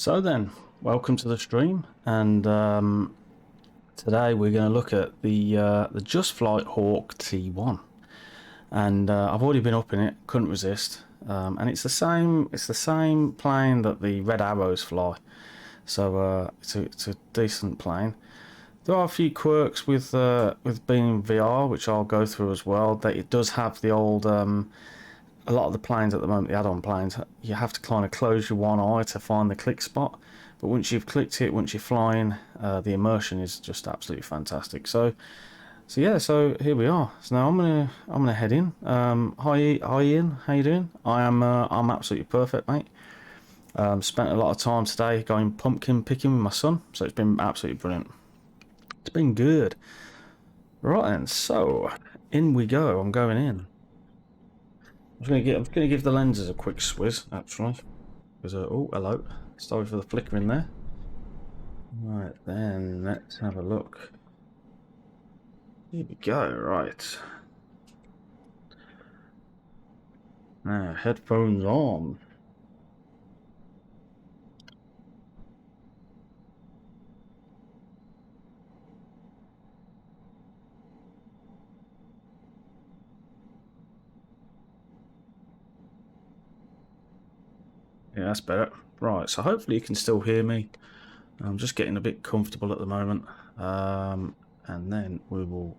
So then, welcome to the stream, and today we're going to look at the Just Flight Hawk T1, and I've already been up in it, couldn't resist, and it's the same plane that the Red Arrows fly, so it's a decent plane. There are a few quirks with being in VR, which I'll go through as well. That it does have the old a lot of the planes at the moment, the add-on planes, you have to kind of close your one eye to find the click spot. But once you've clicked it, once you're flying, the immersion is just absolutely fantastic. So yeah, so here we are. So now I'm gonna head in. Hi Ian, how you doing? I'm absolutely perfect, mate. Spent a lot of time today going pumpkin picking with my son, so it's been absolutely brilliant. It's been good. Right then, so in we go. I'm going in. I'm gonna give the lenses a quick swizz, actually. Because oh, hello. Sorry for the flickering there. Right then, let's have a look. Here we go. Right. Now, headphones on. Yeah, that's better. Right, so hopefully you can still hear me. I'm just getting a bit comfortable at the moment, and then we'll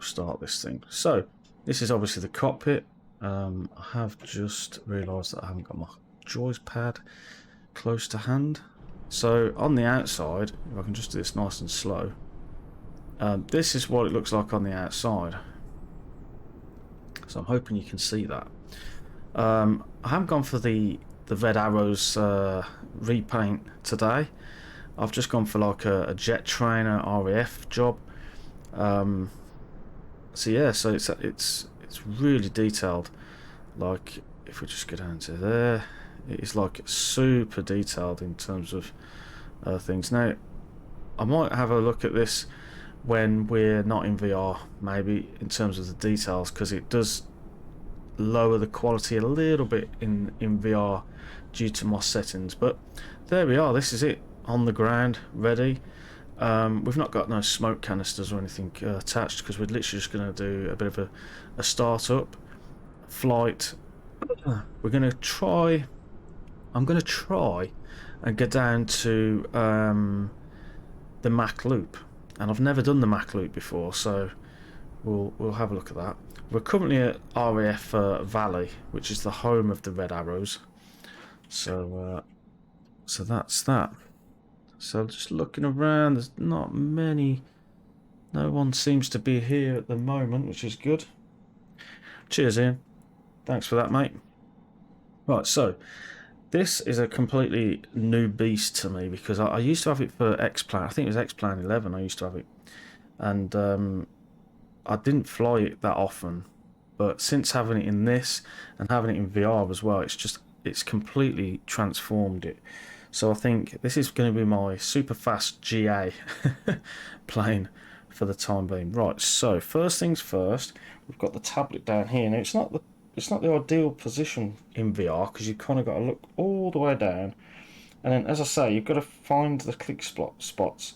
start this thing. So this is obviously the cockpit. I have just realised that I haven't got my joystick pad close to hand. So on the outside, if I can just do this nice and slow, this is what it looks like on the outside. So I'm hoping you can see that. I haven't gone for the Red Arrows repaint today. I've just gone for like a jet trainer RAF job. So yeah, so it's really detailed. Like if we just go down to there, it's like super detailed in terms of things. Now I might have a look at this when we're not in VR, maybe in terms of the details, because it does lower the quality a little bit in VR due to my settings. But there we are, this is it on the ground, ready. We've not got no smoke canisters or anything attached, because we're literally just going to do a bit of a start-up flight. We're going to try, I'm going to try and get down to the Mach loop, and I've never done the Mach loop before, so we'll have a look at that. We're currently at RAF Valley, which is the home of the Red Arrows. So so that's that. So just looking around, there's not many. No one seems to be here at the moment, which is good. Cheers, Ian. Thanks for that, mate. Right, so this is a completely new beast to me, because I used to have it for X-Plan. I think it was X-Plan 11 I used to have it. And I didn't fly it that often, but since having it in this and having it in VR as well, it's completely transformed it. So I think this is going to be my super fast GA plane for the time being. Right, so first things first, we've got the tablet down here. Now it's not the ideal position in VR, because you've kind of got to look all the way down, and then as I say, you've got to find the click spots,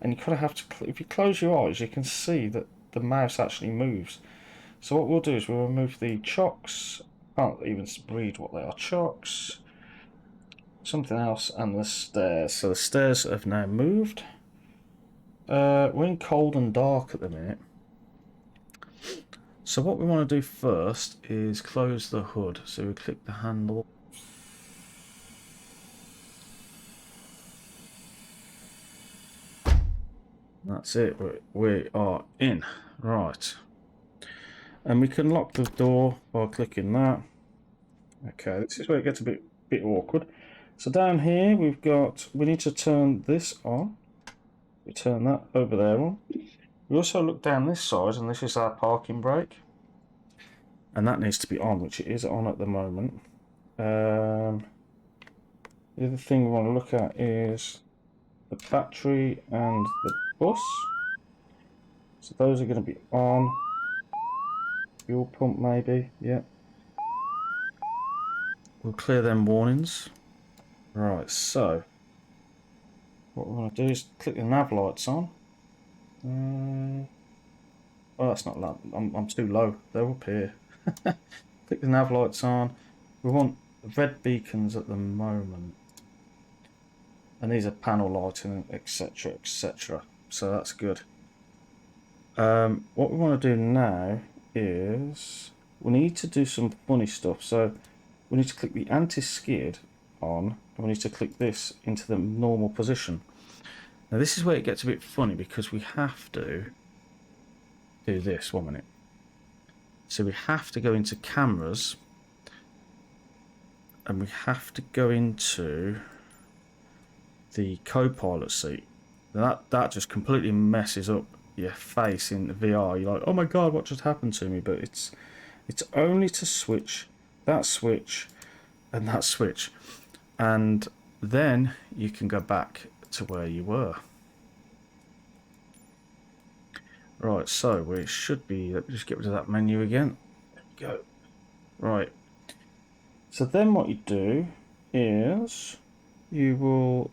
and you kind of have to, if you close your eyes, you can see that the mouse actually moves. So what we'll do is we'll remove the chocks. Can't even read what they are. Chocks, something else, and the stairs. So the stairs have now moved. We're in cold and dark at the minute. So what we want to do first is close the hood. So we click the handle. That's it. We are in. Right. And we can lock the door by clicking that. Okay, this is where it gets a bit awkward. So down here we need to turn this on. We turn that over there on. We also look down this side, and this is our parking brake, and that needs to be on, which it is on at the moment. The other thing we want to look at is the battery and the bus. So those are going to be on. Fuel pump maybe, yeah. We'll clear them warnings. Right, so what we're going to do is click the nav lights on. Oh, that's not that. I'm too low. They're up here. Click the nav lights on. We want red beacons at the moment. And these are panel lighting, etc, etc. So that's good. What we want to do now is we need to do some funny stuff. So we need to click the anti-skid on, and we need to click this into the normal position. Now this is where it gets a bit funny because we have to do this. 1 minute. So we have to go into cameras, and we have to go into the co-pilot seat. Now that just completely messes up your face in the VR. You're like, oh my god, what just happened to me? But it's only to switch that switch and that switch, and then you can go back to where you were. Right, so we should be, let me just get rid of that menu again. There we go. Right, so then what you do is you will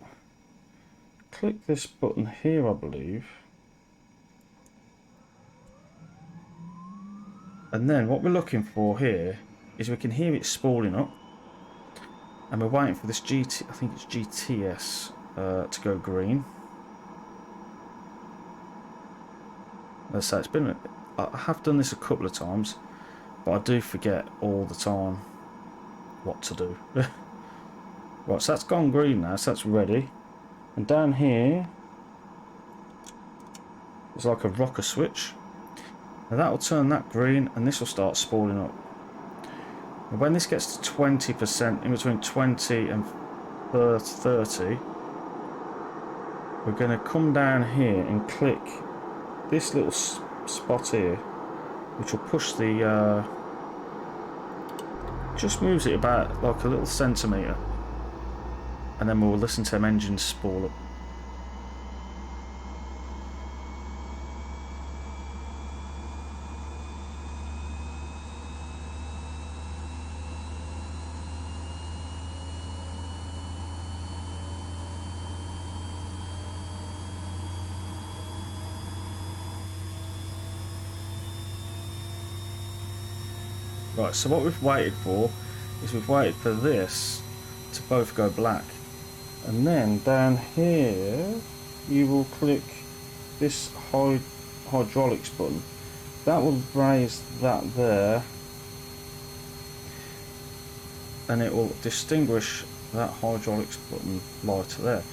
click this button here, I believe, and then what we're looking for here is we can hear it spooling up, and we're waiting for this I think it's GTS to go green. As I say, I have done this a couple of times, but I do forget all the time what to do. Right, so that's gone green now, so that's ready. And down here, there's like a rocker switch. Now that'll turn that green, and this will start spooling up. And when this gets to 20%, in between 20 and 30, we're going to come down here and click this little spot here, which will push the just moves it about like a little centimetre, and then we'll listen to them engines spool up. Right, so what we've waited for is we've waited for this to both go black, and then down here you will click this hydraulics button. That will raise that there, and it will distinguish that hydraulics button lighter there.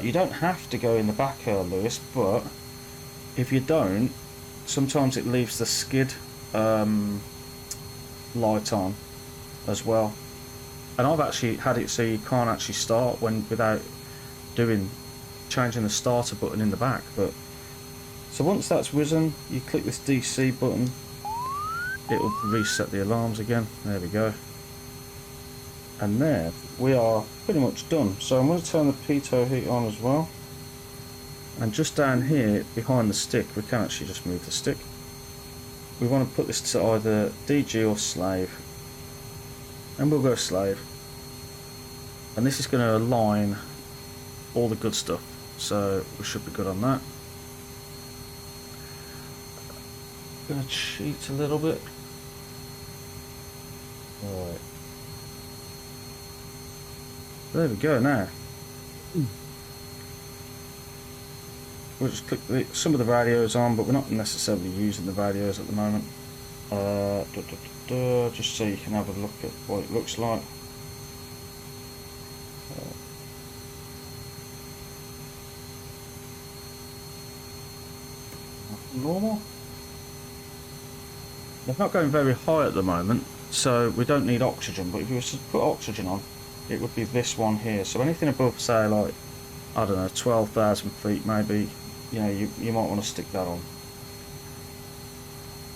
You don't have to go in the back here, Lewis, but if you don't, sometimes it leaves the skid light on as well, and I've actually had it so you can't actually start without changing the starter button in the back. But so once that's risen, you click this DC button, it will reset the alarms again. There we go, and there we are pretty much done. So I'm going to turn the pitot heat on as well, and just down here behind the stick we can actually just move the stick. We want to put this to either DG or slave, and we'll go slave, and this is going to align all the good stuff, so we should be good on that. I'm going to cheat a little bit. Alright, there we go. Now we'll just click some of the radios on, but we're not necessarily using the radios at the moment. Just so you can have a look at what it looks like. Normal. They're not going very high at the moment, so we don't need oxygen, but if you were to put oxygen on, it would be this one here. So anything above, say, like, I don't know, 12,000 feet maybe, you know, you might want to stick that on.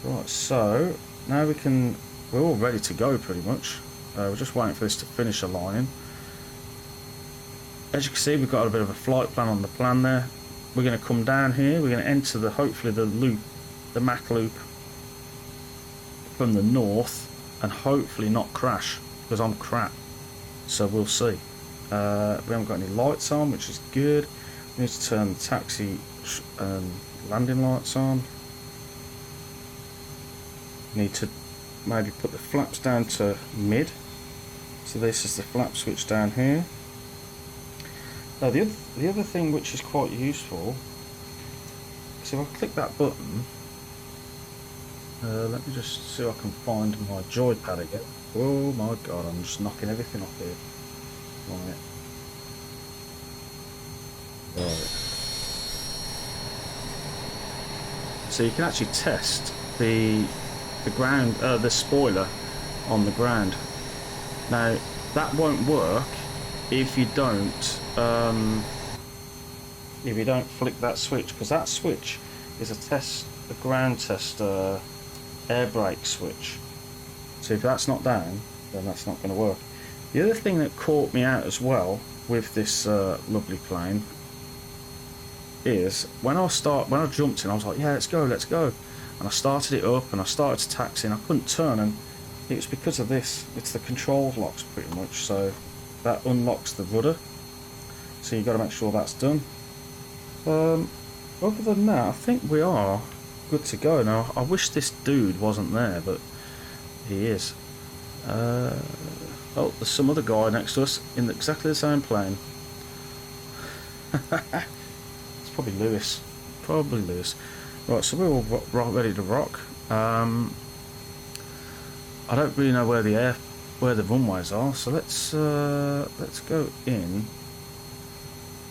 Right, so now we're all ready to go pretty much. We're just waiting for this to finish aligning. As you can see, we've got a bit of a flight plan on the plan there. We're going to come down here, we're going to enter hopefully the loop, the Mach loop from the north, and hopefully not crash, because I'm crap, so we'll see. We haven't got any lights on, which is good. We need to turn the taxi landing lights on. Need to maybe put the flaps down to mid. So this is the flap switch down here. Now the other thing which is quite useful, so if I click that button, let me just see if I can find my joypad again. Oh my god, I'm just knocking everything off here. Right. So you can actually test the ground, the spoiler on the ground. Now that won't work if you don't flick that switch, because that switch is a ground test air brake switch. So if that's not down, then that's not going to work. The other thing that caught me out as well with this lovely plane is when I jumped in, I was like, yeah, let's go, and I started it up and I started to taxi and I couldn't turn, and it was because of this. It's the controls locks pretty much, so that unlocks the rudder, so you've got to make sure that's done. Other than that, I think we are good to go. Now I wish this dude wasn't there, but he is. Oh, there's some other guy next to us in exactly the same plane. It's probably Lewis. Right, so we're all ready to rock. I don't really know where the runways are, so let's go in.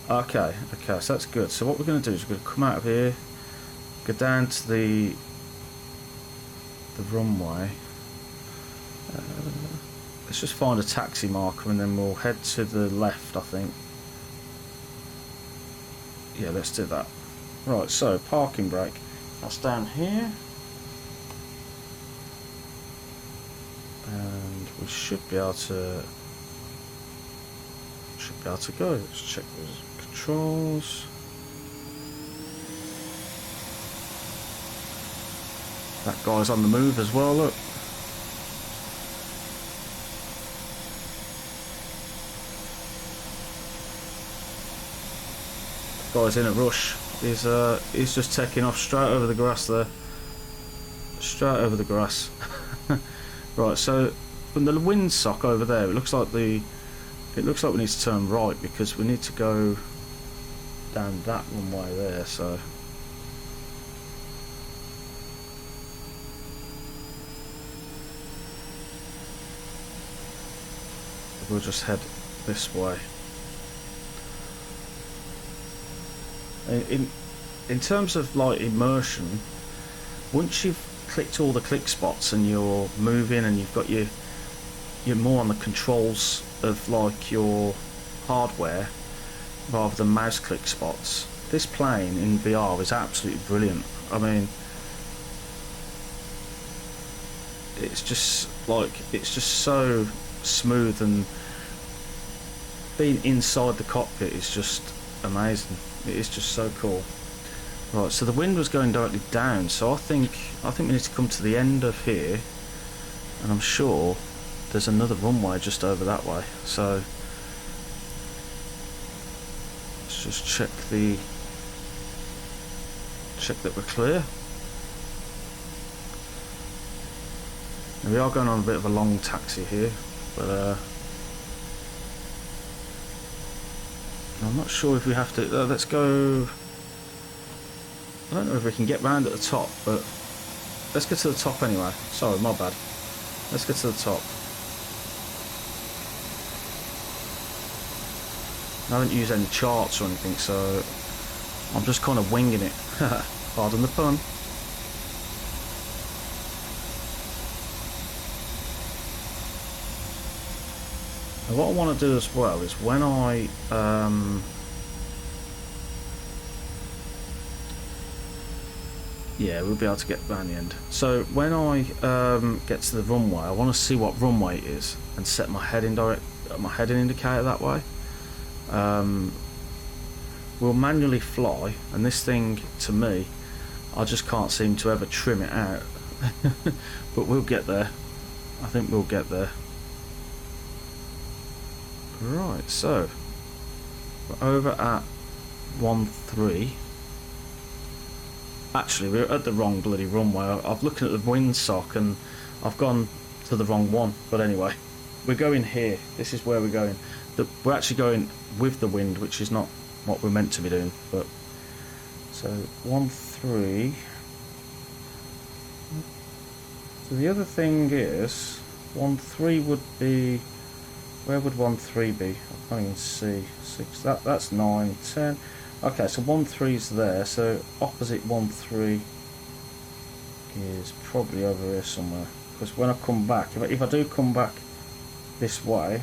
Okay, so that's good. So what we're going to do is we're going to come out of here, go down to the runway. Let's just find a taxi marker and then we'll head to the left, I think. Yeah, let's do that. Right, so parking brake. That's down here. And we should be able to go. Let's check those controls. That guy's on the move as well, look. Guy's in a rush. He's just taking off straight over the grass there. Straight over the grass. Right, so from the windsock over there, it looks like we need to turn right because we need to go down that runway there. So we'll just head this way. In terms of like immersion, once you've clicked all the click spots and you're moving and you've got you're more on the controls of like your hardware rather than mouse click spots, this plane in VR is absolutely brilliant. I mean, it's just so smooth, and being inside the cockpit is just amazing. It is just so cool. Right, so the wind was going directly down, so I think we need to come to the end of here, and I'm sure there's another runway just over that way. So let's just check that we're clear. Now we are going on a bit of a long taxi here, but I'm not sure if we have to. Let's go. I don't know if we can get round at the top, but let's get to the top anyway. Sorry, my bad. Let's get to the top. I haven't used any charts or anything, so I'm just kind of winging it. Pardon the pun. And what I want to do as well is when I yeah, we'll be able to get round the end. So when I get to the runway, I want to see what runway it is and set my heading indicator that way. We'll manually fly, and this thing, to me, I just can't seem to ever trim it out. But we'll get there. I think we'll get there. Right, so we're over at 1-3. Actually, we're at the wrong bloody runway. I've looked at the windsock and I've gone to the wrong one. But anyway, we're going here. This is where we're going. We're actually going with the wind, which is not what we're meant to be doing. But so 1-3. So the other thing is 1-3 would be, where would 1-3 be? I can't even see. 6. That's 9, 10. Okay, so 1-3's there. So opposite 1-3 is probably over here somewhere. Because when I come back, if I do come back this way,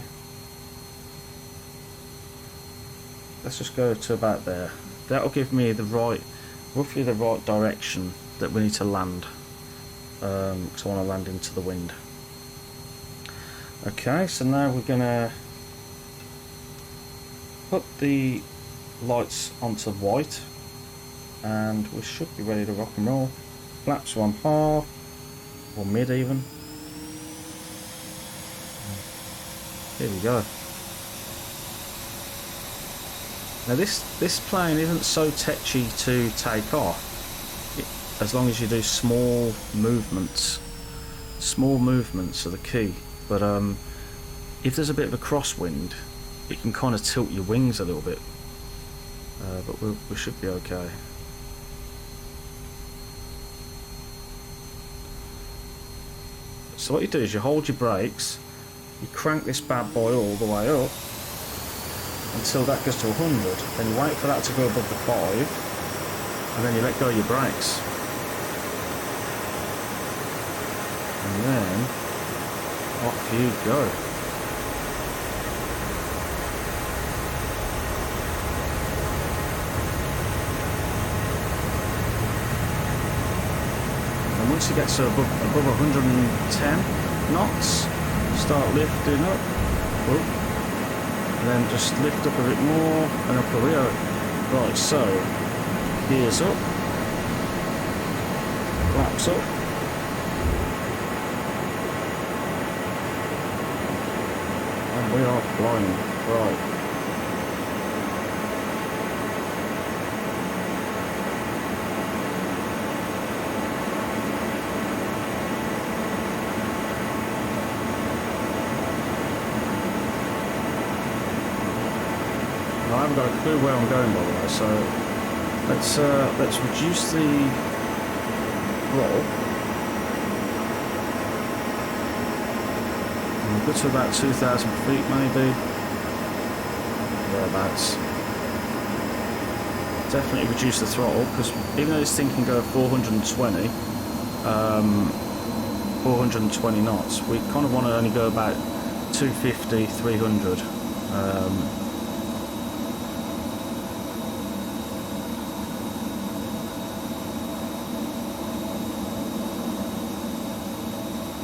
let's just go to about there. That'll give me the roughly the right direction that we need to land. Because I want to land into the wind. Okay, so now we're gonna put the lights onto white, and we should be ready to rock and roll. Flaps 1/2 or mid even. Here we go. Now this plane isn't so tetchy to take off, as long as you do small movements. Small movements are the key. But if there's a bit of a crosswind, it can kind of tilt your wings a little bit. But we should be okay. So what you do is you hold your brakes, you crank this bad boy all the way up until that goes to 100. Then you wait for that to go above the 5, and then you let go of your brakes. And then off you go. And once you get to above 110 knots, start lifting up. Whoop. And then just lift up a bit more, and up we go. Right, so gears up, flaps up. We are flying, right. I haven't got a clue where I'm going, by the way, so let's reduce the roll. We'll go to about 2,000 feet maybe. Thereabouts. Definitely reduce the throttle, because even though this thing can go 420 knots, we kind of want to only go about 250, 300.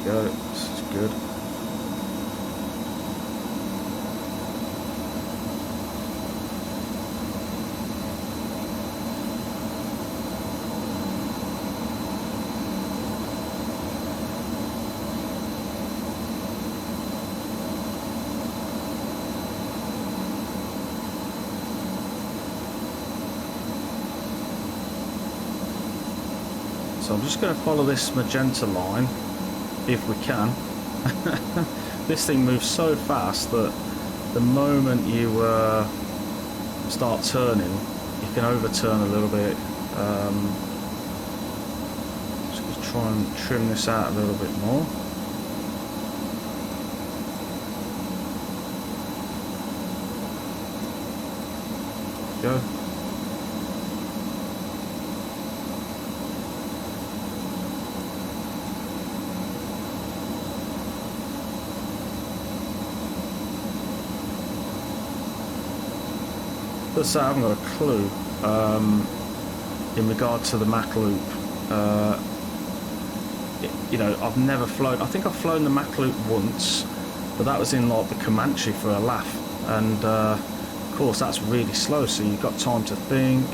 Go, this is good. So I'm just going to follow this magenta line, if we can. This thing moves so fast that the moment you start turning, you can overturn a little bit. Just going to try and trim this out a little bit more. Go. So I haven't got a clue in regard to the Mach loop. You know, I've never flown. I think I've flown the Mach loop once, but that was in like the Comanche for a laugh, and of course that's really slow, so you've got time to think.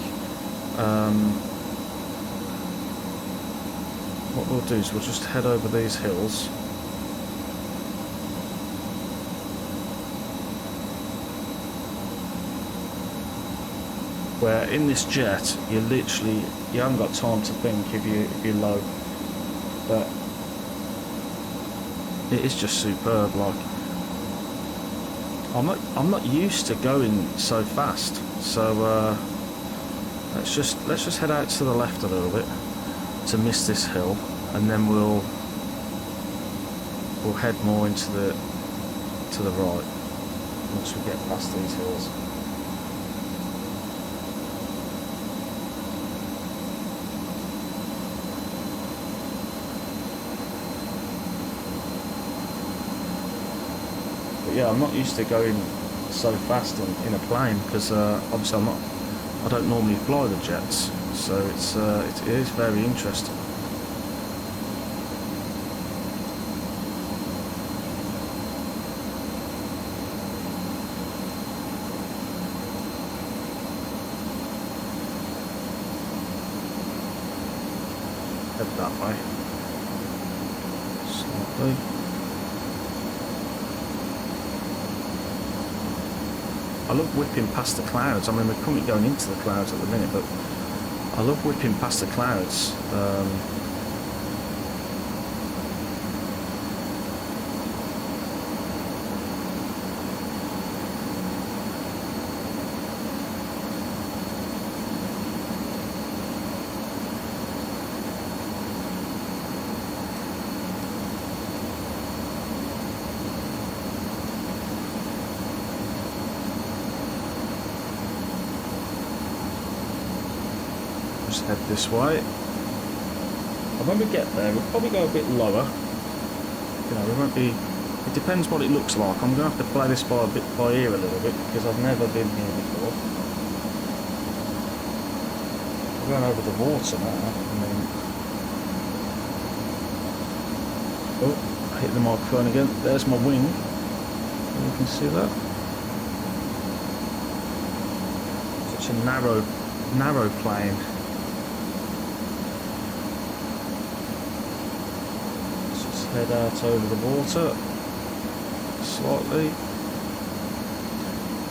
What we'll do is we'll just head over these hills. Where in this jet, you haven't got time to think if you're low. But it is just superb. Like, I'm not used to going so fast. So let's just head out to the left a little bit to miss this hill, and then we'll head more into to the right once we get past these hills. Yeah, I'm not used to going so fast in a plane because obviously I don't normally fly the jets, so it is very interesting. Head that way slightly. I love whipping past the clouds. I mean, we're currently going into the clouds at the minute, but I love whipping past the clouds. Head this way, and when we get there we'll probably go a bit lower. You know, we won't be, it depends what it looks like. I'm going to have to play this by ear a little bit because I've never been here before. We're going over the water now. I mean, oh, I hit the microphone again. There's my wing. You can see that. Such a narrow plane. Head out over the water slightly.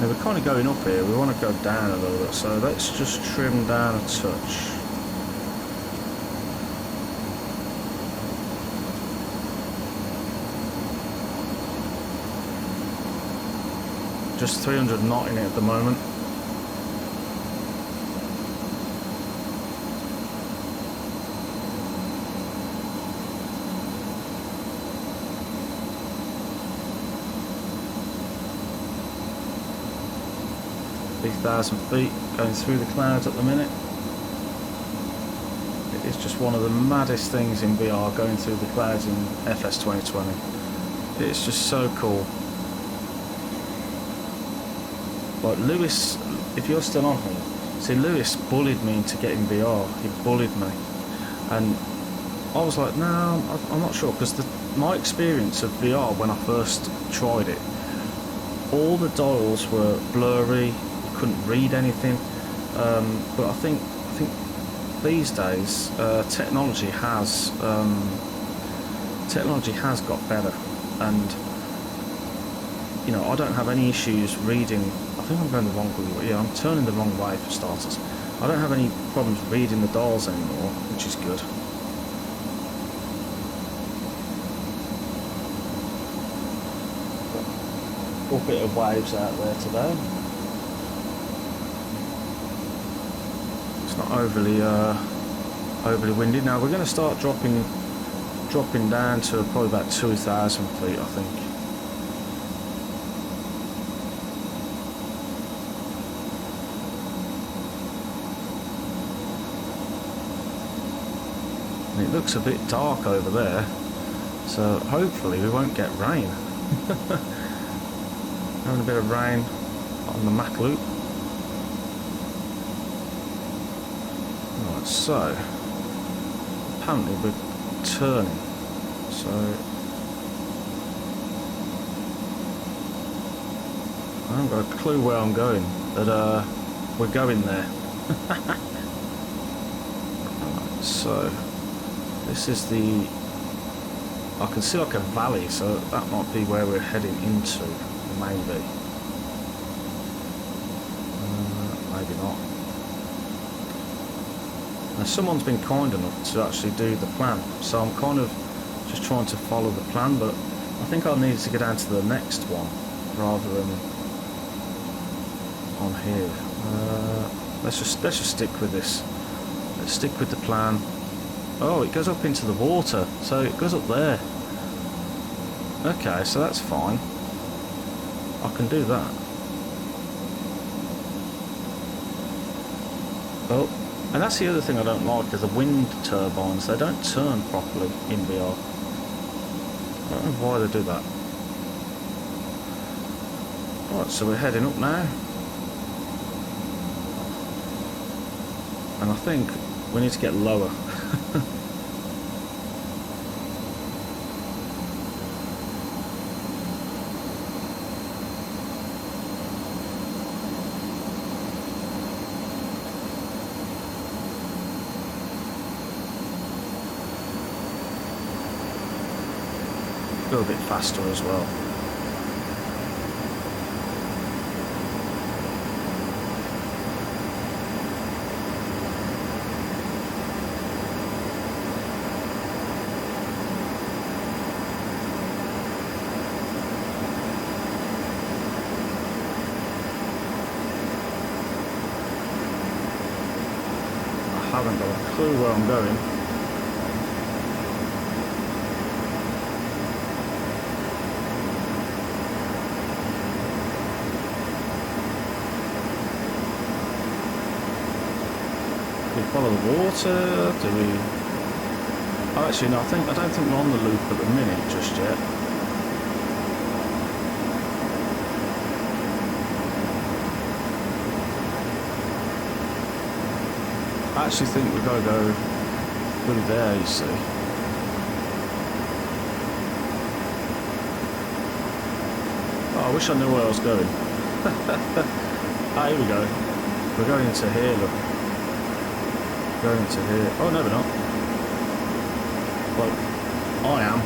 Now we're kind of going up here, we want to go down a little bit, so let's just trim down a touch. Just 300 knot in it at the moment. Thousand feet going through the clouds at the minute. It is just one of the maddest things in VR, going through the clouds in FS 2020. It's just so cool. Like Lewis, if you're still on here, see, Lewis bullied me into getting VR. He bullied me, and I was like, no, I'm not sure, because my experience of VR when I first tried it, all the dials were blurry. Couldn't read anything, but I think these days technology has got better, and you know, I don't have any issues reading. I think I'm going the wrong way. Yeah, I'm turning the wrong way for starters. I don't have any problems reading the dials anymore, which is good. Got a bit of waves out there today. Not overly windy. Now we're going to start dropping down to probably about 2,000 feet, I think. And it looks a bit dark over there, so hopefully we won't get rain. Having a bit of rain on the Mach loop. So, apparently we're turning, so I haven't got a clue where I'm going, but we're going there. Right, so, this is I can see like a valley, so that might be where we're heading into, maybe. Maybe not. Now someone's been kind enough to actually do the plan, so I'm kind of just trying to follow the plan, but I think I'll need to get down to the next one rather than on here. Let's just stick with this. Let's stick with the plan. Oh, it goes up into the water, so it goes up there. Okay, so that's fine. I can do that. Oh, and that's the other thing I don't like, is the wind turbines. They don't turn properly in VR. I don't know why they do that. Right, so we're heading up now. And I think we need to get lower. Go a bit faster as well. I haven't got a clue where I'm going. Do we follow the water? Do we... Oh, actually, no, I don't think we're on the loop at the minute just yet. I actually think we've got to go through there, you see. Oh, I wish I knew where I was going. Ah, here we go. We're going into here, look. Going into here. Oh, no, we're not. Well, I am.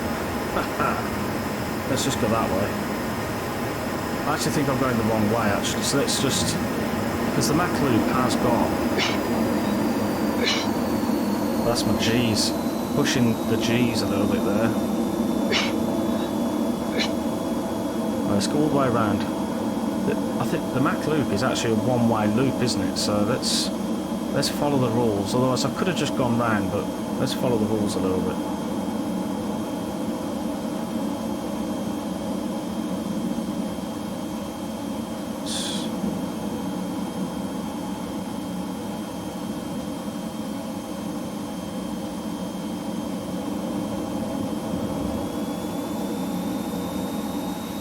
Let's just go that way. I actually think I'm going the wrong way, actually. So let's just... Because the Mach loop has got... That's my G's. Pushing the G's a little bit there. Right, let's go all the way around. I think the Mach loop is actually a one-way loop, isn't it? So let's follow the rules. Otherwise I could have just gone round, but let's follow the rules a little bit.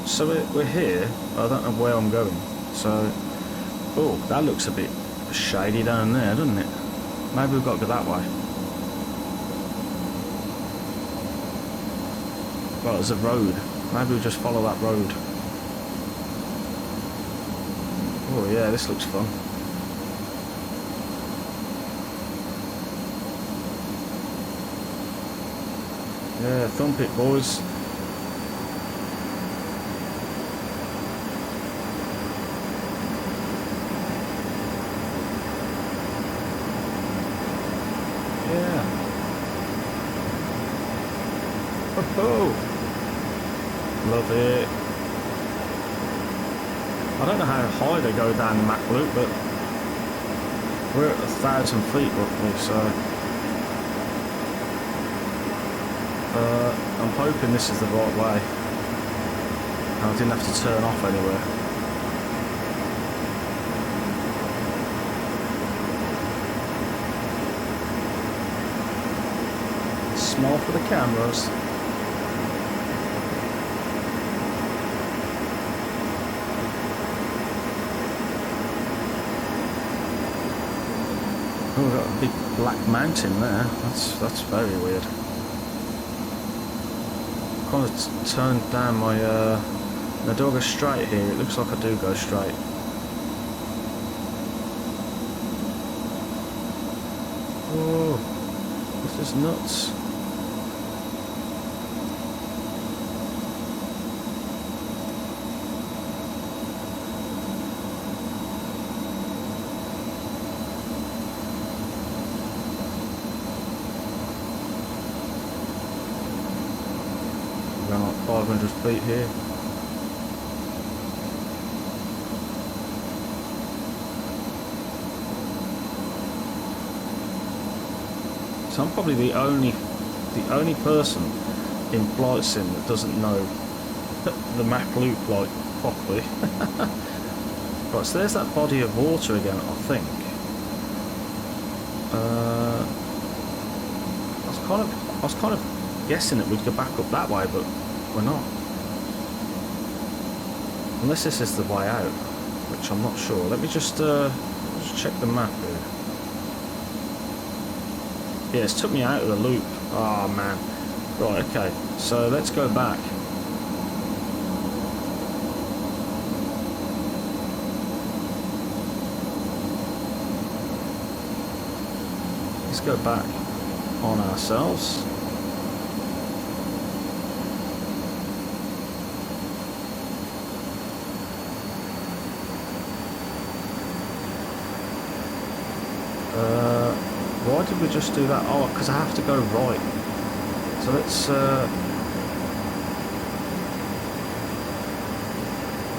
So we're here, I don't know where I'm going, so... Oh, that looks a bit shady down there, doesn't it? Maybe we've got to go that way. Well, there's a road. Maybe we'll just follow that road. Oh yeah, this looks fun. Yeah, thump it, boys. Oh, love it. I don't know how high they go down the Mach loop, but we're at 1,000 feet roughly, so I'm hoping this is the right way. And I didn't have to turn off anywhere. Small for the cameras. Oh, we've got a big black mountain there. That's very weird. Kind of turned down my... Now do I go straight here? It looks like I do go straight. Oh, this is nuts. We're going like 500 feet here. So I'm probably the only person in flight sim that doesn't know the Mach loop like properly. Right, so there's that body of water again, I think. I was kind of guessing that we'd go back up that way, but we're not. Unless this is the way out, which I'm not sure. Let me just check the map here. Yeah, it's took me out of the loop. Oh man. Right, okay. So let's go back. Let's go back on ourselves. Why did we just do that? Oh, because I have to go right. So let's...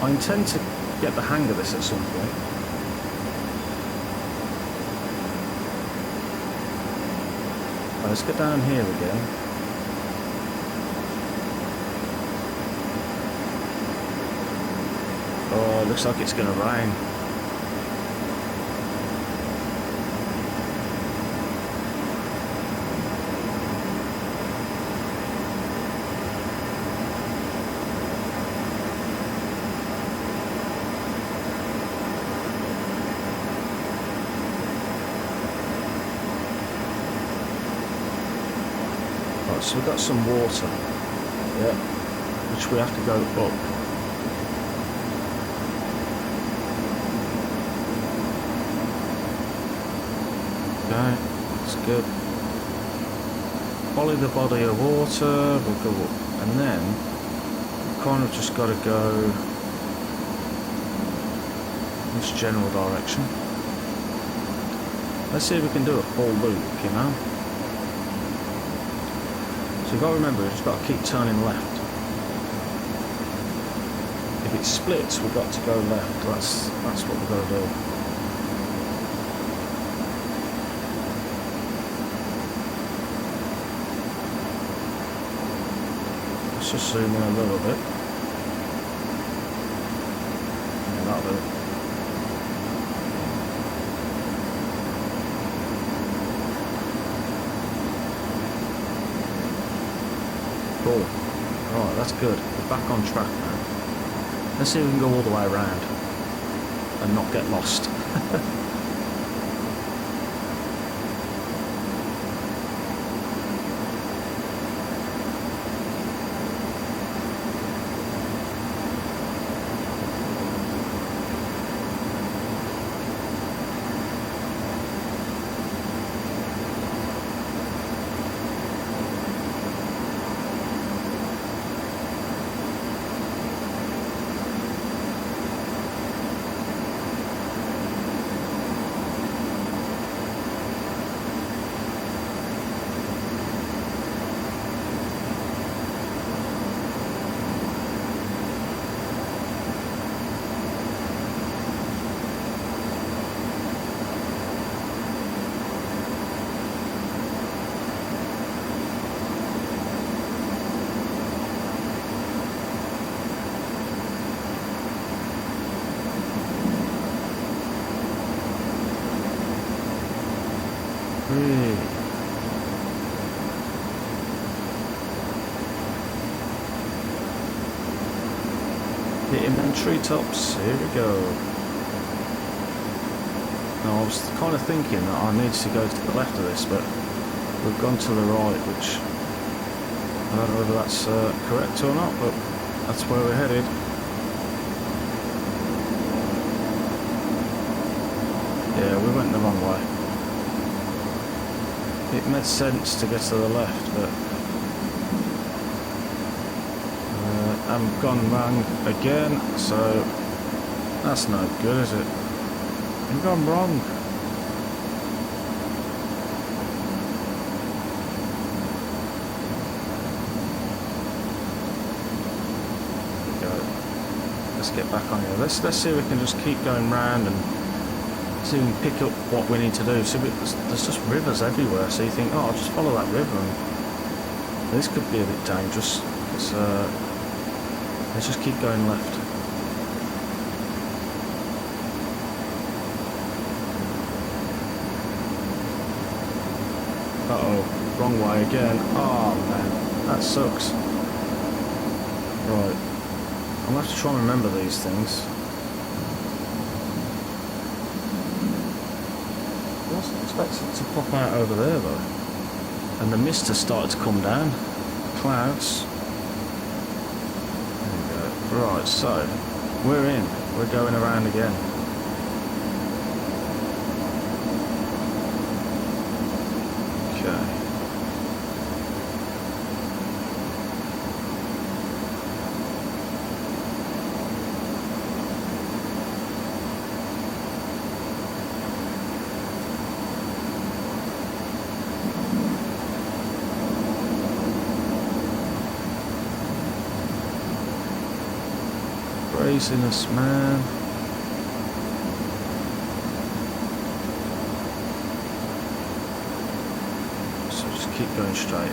I intend to get the hang of this at some point. Right, let's get down here again. Oh, it looks like it's going to rain. So we've got some water, yeah, which we have to go up. Okay, that's good. Follow the body of water, we'll go up, and then we've kind of just got to go in this general direction. Let's see if we can do a full loop, you know. So you've got to remember, we've just got to keep turning left. If it splits, we've got to go left. That's what we've got to do. Let's just zoom in a little bit. Yeah, that'll do it. Cool. Alright, that's good. We're back on track now. Let's see if we can go all the way around and not get lost. Hitting them treetops, here we go. Now I was kind of thinking that I needed to go to the left of this, but we've gone to the right, which I don't know whether that's correct or not, but that's where we're headed. Yeah, we went the wrong way. It made sense to get to the left, but I've gone wrong again, so that's no good, is it? I've gone wrong. let's get back on here. Let's see if we can just keep going round and see if we can pick up what we need to do. So there's just rivers everywhere, so you think, oh, I'll just follow that river. And this could be a bit dangerous. Let's just keep going left. Uh-oh, wrong way again. Oh man, that sucks. Right, I'm gonna have to try and remember these things. I wasn't expecting it to pop out over there though. And the mist has started to come down. Clouds. There we go. Right, so we're in. We're going around again. Okay. Craziness, man. So just keep going straight.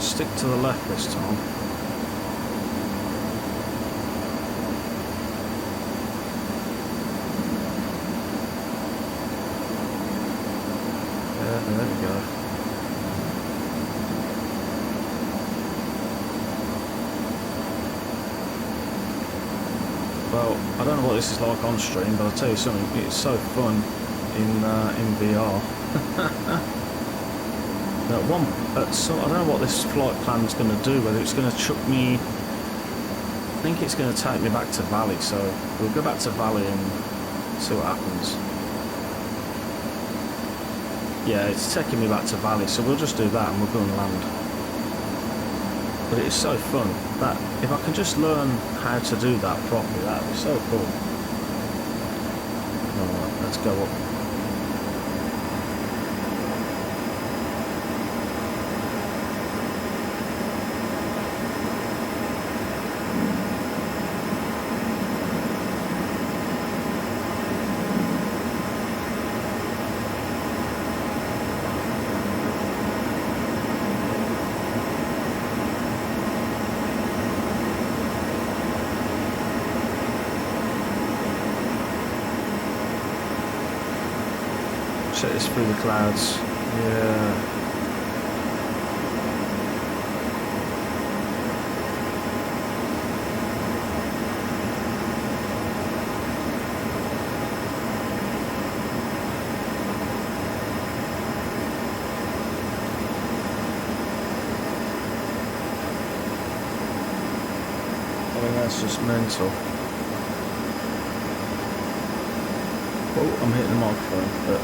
Stick to the left this time. Yeah, there we go. Well, I don't know what this is like on stream, but I'll tell you something, it's so fun in VR. So I don't know what this flight plan's going to do, whether it's going to chuck me... I think it's going to take me back to Valley, so we'll go back to Valley and see what happens. Yeah, it's taking me back to Valley, so we'll just do that and we'll go and land. But it is so fun, that if I can just learn how to do that properly, that would be so cool. Alright, let's go up. Set this through the clouds. Yeah. I mean, that's just mental. Oh, I'm hitting the microphone, but...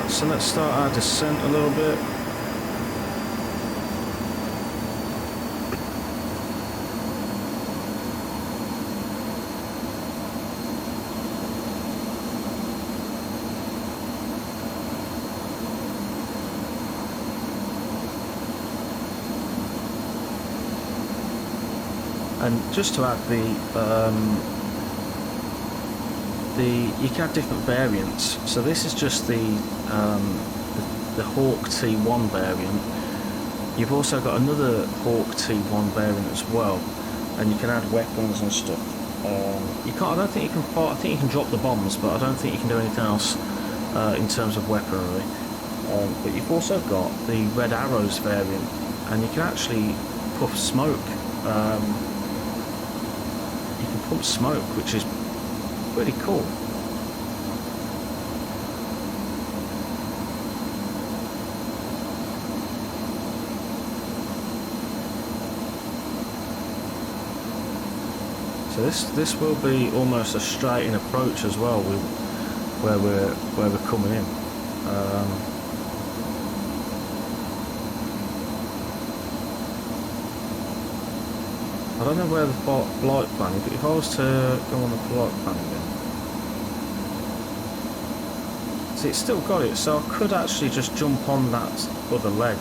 So let's start our descent a little bit. And just to add you can have different variants. So this is just the Hawk T1 variant. You've also got another Hawk T1 variant as well, and you can add weapons and stuff. You can't. I don't think you can fire. I think you can drop the bombs, but I don't think you can do anything else in terms of weaponry. But you've also got the Red Arrows variant, and you can actually puff smoke. You can pump smoke, which is pretty cool. So this will be almost a straight-in approach as well, with where we're coming in. I don't know where the flight plan is, but if I was to go on the flight plan again, see, it's still got it, so I could actually just jump on that other leg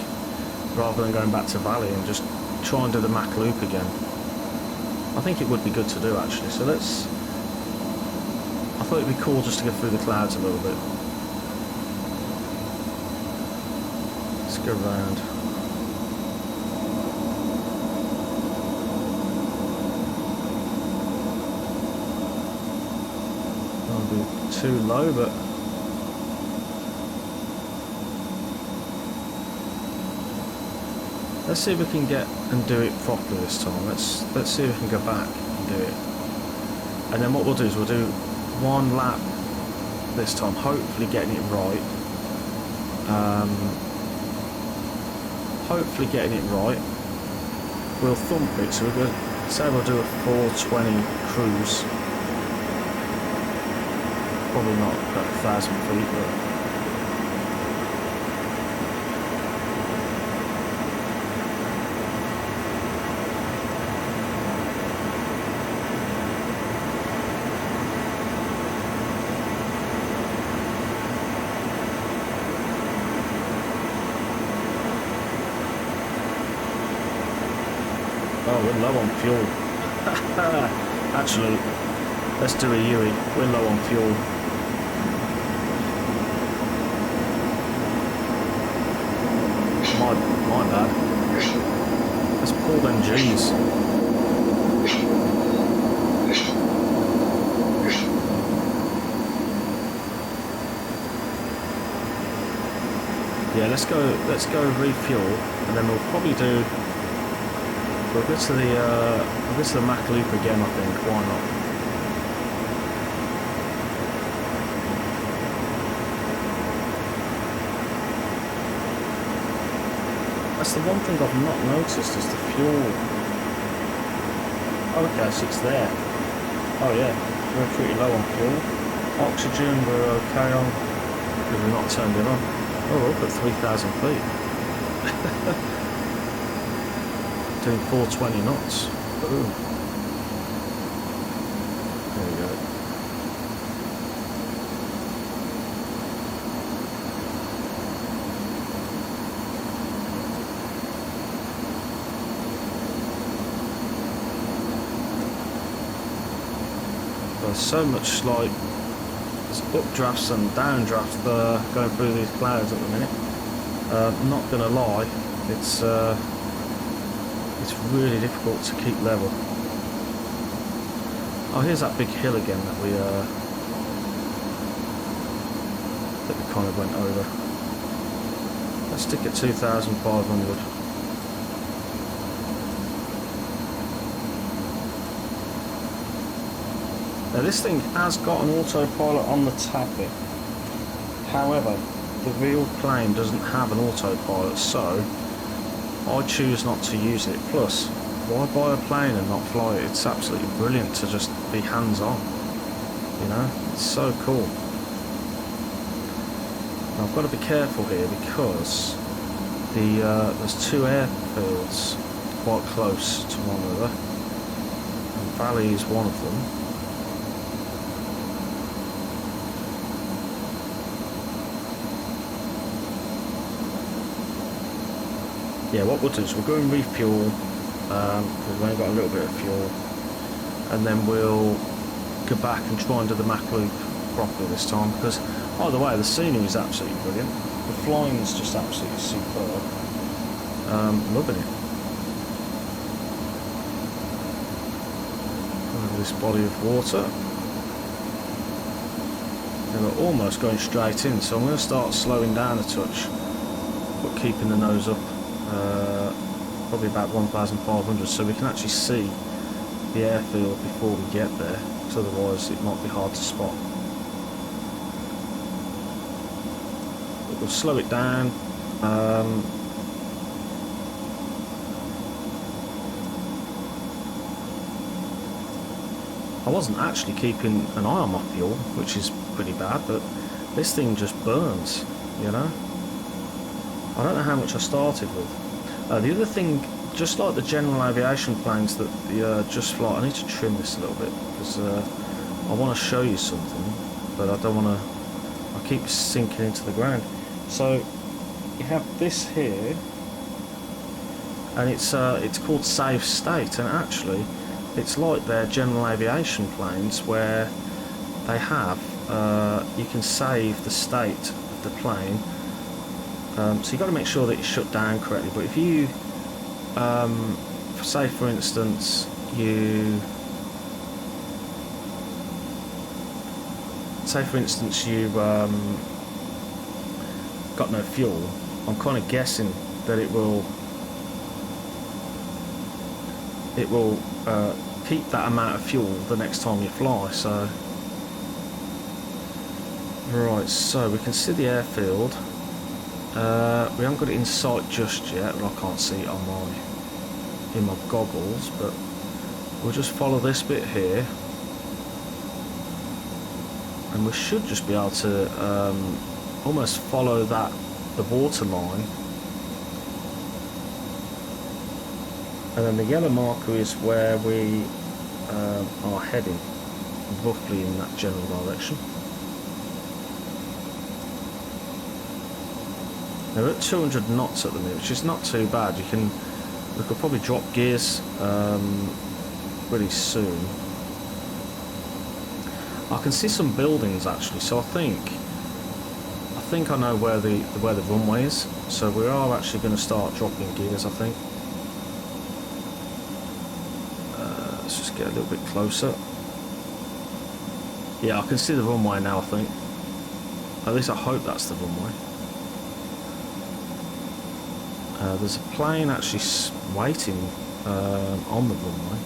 rather than going back to Valley and just try and do the Mach loop again. I think it would be good to do actually, so let's... I thought it'd be cool just to go through the clouds a little bit. Let's go round. I'll be too low, but... let's see if we can get and do it properly this time. Let's see if we can go back and do it. And then what we'll do is we'll do one lap this time, hopefully getting it right. Hopefully getting it right. We'll thump it, so we're going to say we'll do a 420 cruise. Probably not about 1,000 feet, but... oh, we're low on fuel. Actually, let's do a Yui. We're low on fuel. My bad. Let's pull them G's. Yeah, let's go refuel, and then we'll probably do... We'll go to the Mach loop again, I think. Why not? That's the one thing I've not noticed is the fuel. Oh, okay, so it's there. Oh yeah, we're pretty low on fuel. Oxygen we're okay on, because we're not turned it on. Oh, we're up at 3,000 feet. Doing 420 knots. Boom. There we go. There's so much like there's updrafts and downdrafts going through these clouds at the minute. Not gonna lie, it's really difficult to keep level. Oh, here's that big hill again that we kind of went over. Let's stick at 2,500. Now this thing has got an autopilot on the tablet. However, the real plane doesn't have an autopilot, so I choose not to use it. Plus, why buy a plane and not fly it? It's absolutely brilliant to just be hands-on. You know, it's so cool. Now, I've got to be careful here because there's two airfields quite close to one another, and Valley is one of them. Yeah, what we'll do is we'll go and refuel, because we've only got a little bit of fuel, and then we'll go back and try and do the Mach loop properly this time, because either way the scenery is absolutely brilliant. The flying is just absolutely superb. Loving it. Over this body of water. And we're almost going straight in, so I'm going to start slowing down a touch, but keeping the nose up, probably about 1,500, so we can actually see the airfield before we get there, because otherwise it might be hard to spot. But we'll slow it down. I wasn't actually keeping an eye on my fuel, which is pretty bad, but this thing just burns, you know. I don't know how much I started with. The other thing, just like the general aviation planes that the just fly, I need to trim this a little bit, because I want to show you something, but I don't want to, I keep sinking into the ground. So you have this here, and it's called save state, and actually it's like their general aviation planes, where they have, you can save the state of the plane. So you've got to make sure that it's shut down correctly. But if you, say for instance, you got no fuel, I'm kind of guessing that it will keep that amount of fuel the next time you fly. So right, so we can see the airfield. We haven't got it in sight just yet, but I can't see it on in my goggles, but we'll just follow this bit here, and we should just be able to almost follow the water line. And then the yellow marker is where we are heading, roughly in that general direction. Now we're at 200 knots at the minute, which is not too bad. We could probably drop gears pretty soon. I can see some buildings actually, so I think I know where the runway is. So we are actually going to start dropping gears, I think. Let's just get a little bit closer. Yeah, I can see the runway now, I think. At least I hope that's the runway. There's a plane actually waiting on the runway.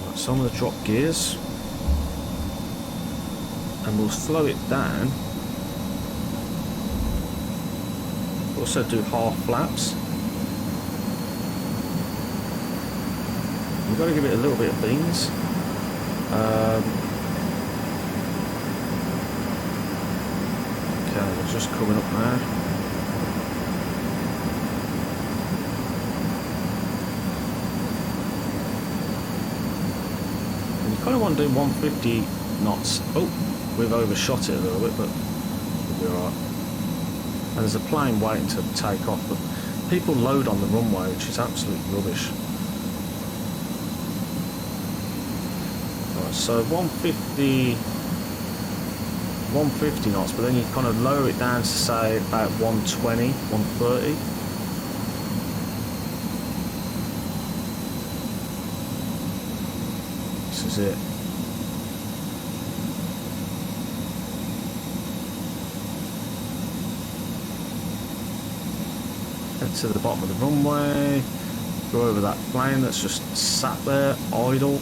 Right, so I'm going to drop gears, and we'll slow it down. Also do half flaps. We've got to give it a little bit of beans. Okay, we're just coming up now. And you kind of want to do 150 knots. Oh, we've overshot it a little bit, but we'll be alright. And there's a plane waiting to take off, but people load on the runway, which is absolute rubbish. So 150 knots, but then you kind of lower it down to say about 120, 130. This is it. Head to the bottom of the runway, go over that plane that's just sat there, idle.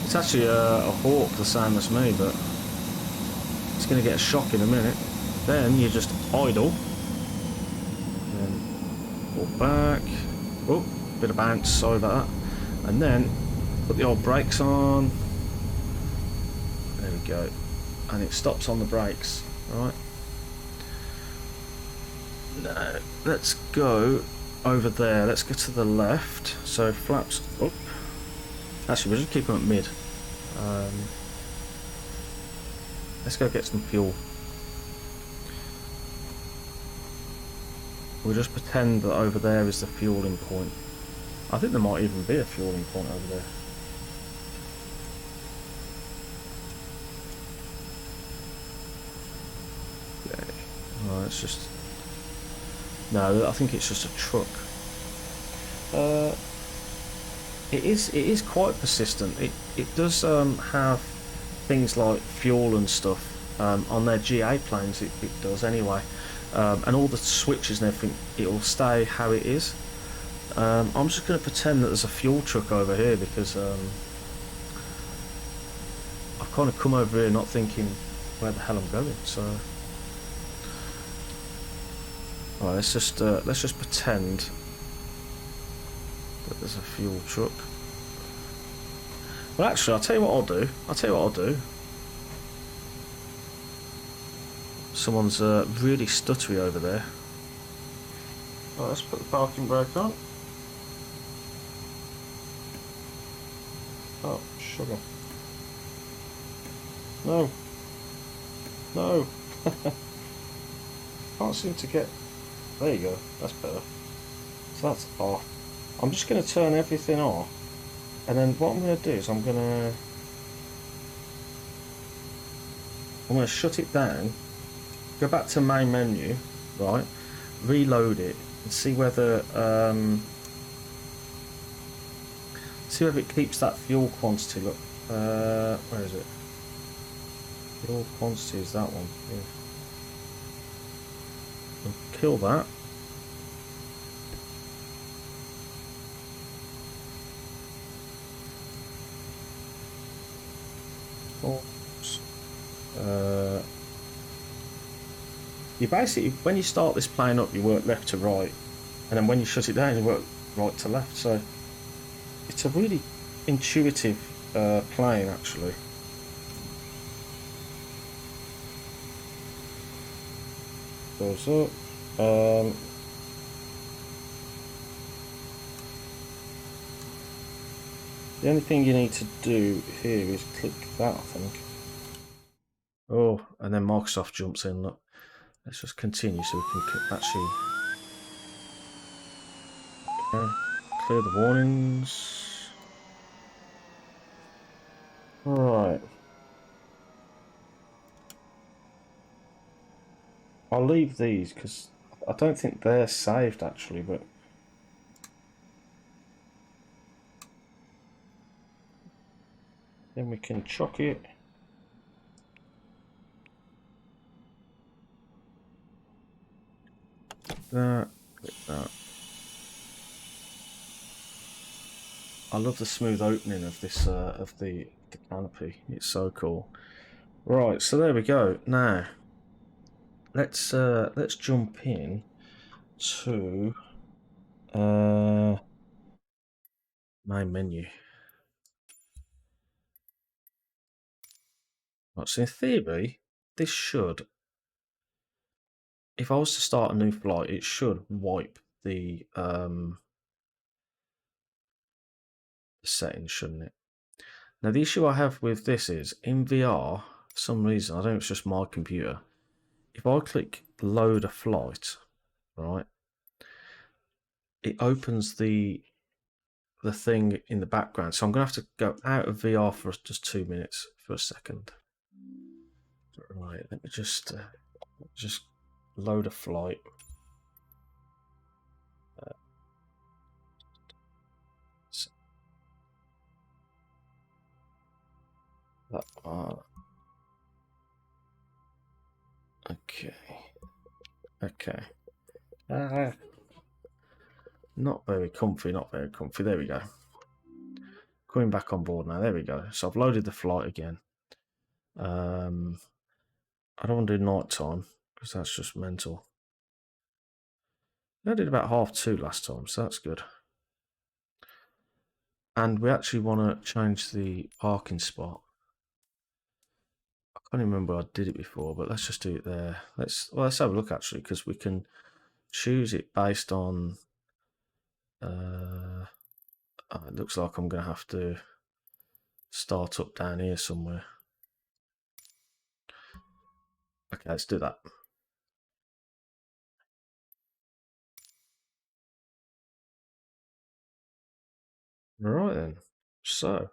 It's actually a Hawk the same as me, but it's going to get a shock in a minute. Then you just idle, then pull back, oh, bit of bounce, sorry about that, and then put the old brakes on, there we go, and it stops on the brakes, right? Now, let's go over there, let's go to the left, so flaps up. Actually, we'll just keep them at mid. Let's go get some fuel. We'll just pretend that over there is the fueling point. I think there might even be a fueling point over there. it's just... No, I think it's just a truck. It is quite persistent. It does have things like fuel and stuff on their GA planes. It does anyway, and all the switches and everything. It will stay how it is. I'm just going to pretend that there's a fuel truck over here because I've kind of come over here not thinking where the hell I'm going. So, alright, let's just pretend that there's a fuel truck. Well, actually, I'll tell you what I'll do. Someone's really stuttery over there. Right, let's put the parking brake on. Oh, sugar. No. No. Can't seem to get... There you go. That's better. So that's off. I'm just going to turn everything off. And then what I'm going to do is I'm going to shut it down. Go back to main menu. Right. Reload it. And see whether... see if it keeps that fuel quantity. Look, where is it? Fuel quantity is that one. Yeah. We'll kill that. You basically, when you start this plane up, you work left to right, and then when you shut it down, you work right to left. So it's a really intuitive plane, actually. Goes up. The only thing you need to do here is click that, I think. Oh, and then Microsoft jumps in. Look, let's just continue so we can actually clear the warnings. All right. I'll leave these because I don't think they're saved actually, but then we can chuck it. That, click that. I love the smooth opening of this of the canopy. It's so cool. Right, so there we go. Now let's jump in to my menu. Right, so in theory, this should, if I was to start a new flight, it should wipe the settings, shouldn't it? Now the issue I have with this is in VR, for some reason, I don't know if it's just my computer. If I click load a flight, right, it opens the thing in the background. So I'm gonna have to go out of VR for just 2 minutes for a second. Right, let me just load a flight. Okay. Okay. Not very comfy, not very comfy. There we go. Coming back on board now. There we go. So I've loaded the flight again. I don't want to do night time because that's just mental. I did about 2:30 last time, so that's good. And we actually want to change the parking spot. I can't remember I did it before, but let's just do it there. Let's have a look actually, because we can choose it based on. It looks like I'm going to have to start up down here somewhere. Okay, let's do that. Right then. So.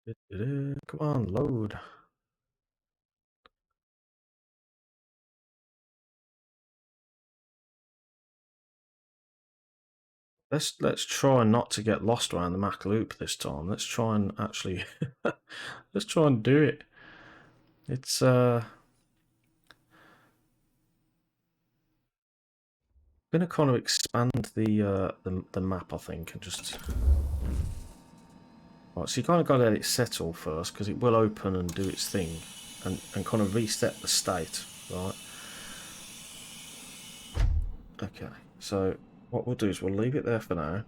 Come on, load. Let's try not to get lost around the Mach loop this time. Let's try and actually let's try and do it. It's gonna kind of expand the map, I think, and just right. So you kind of got to let it settle first because it will open and do its thing, and kind of reset the state, right? Okay. So what we'll do is we'll leave it there for now.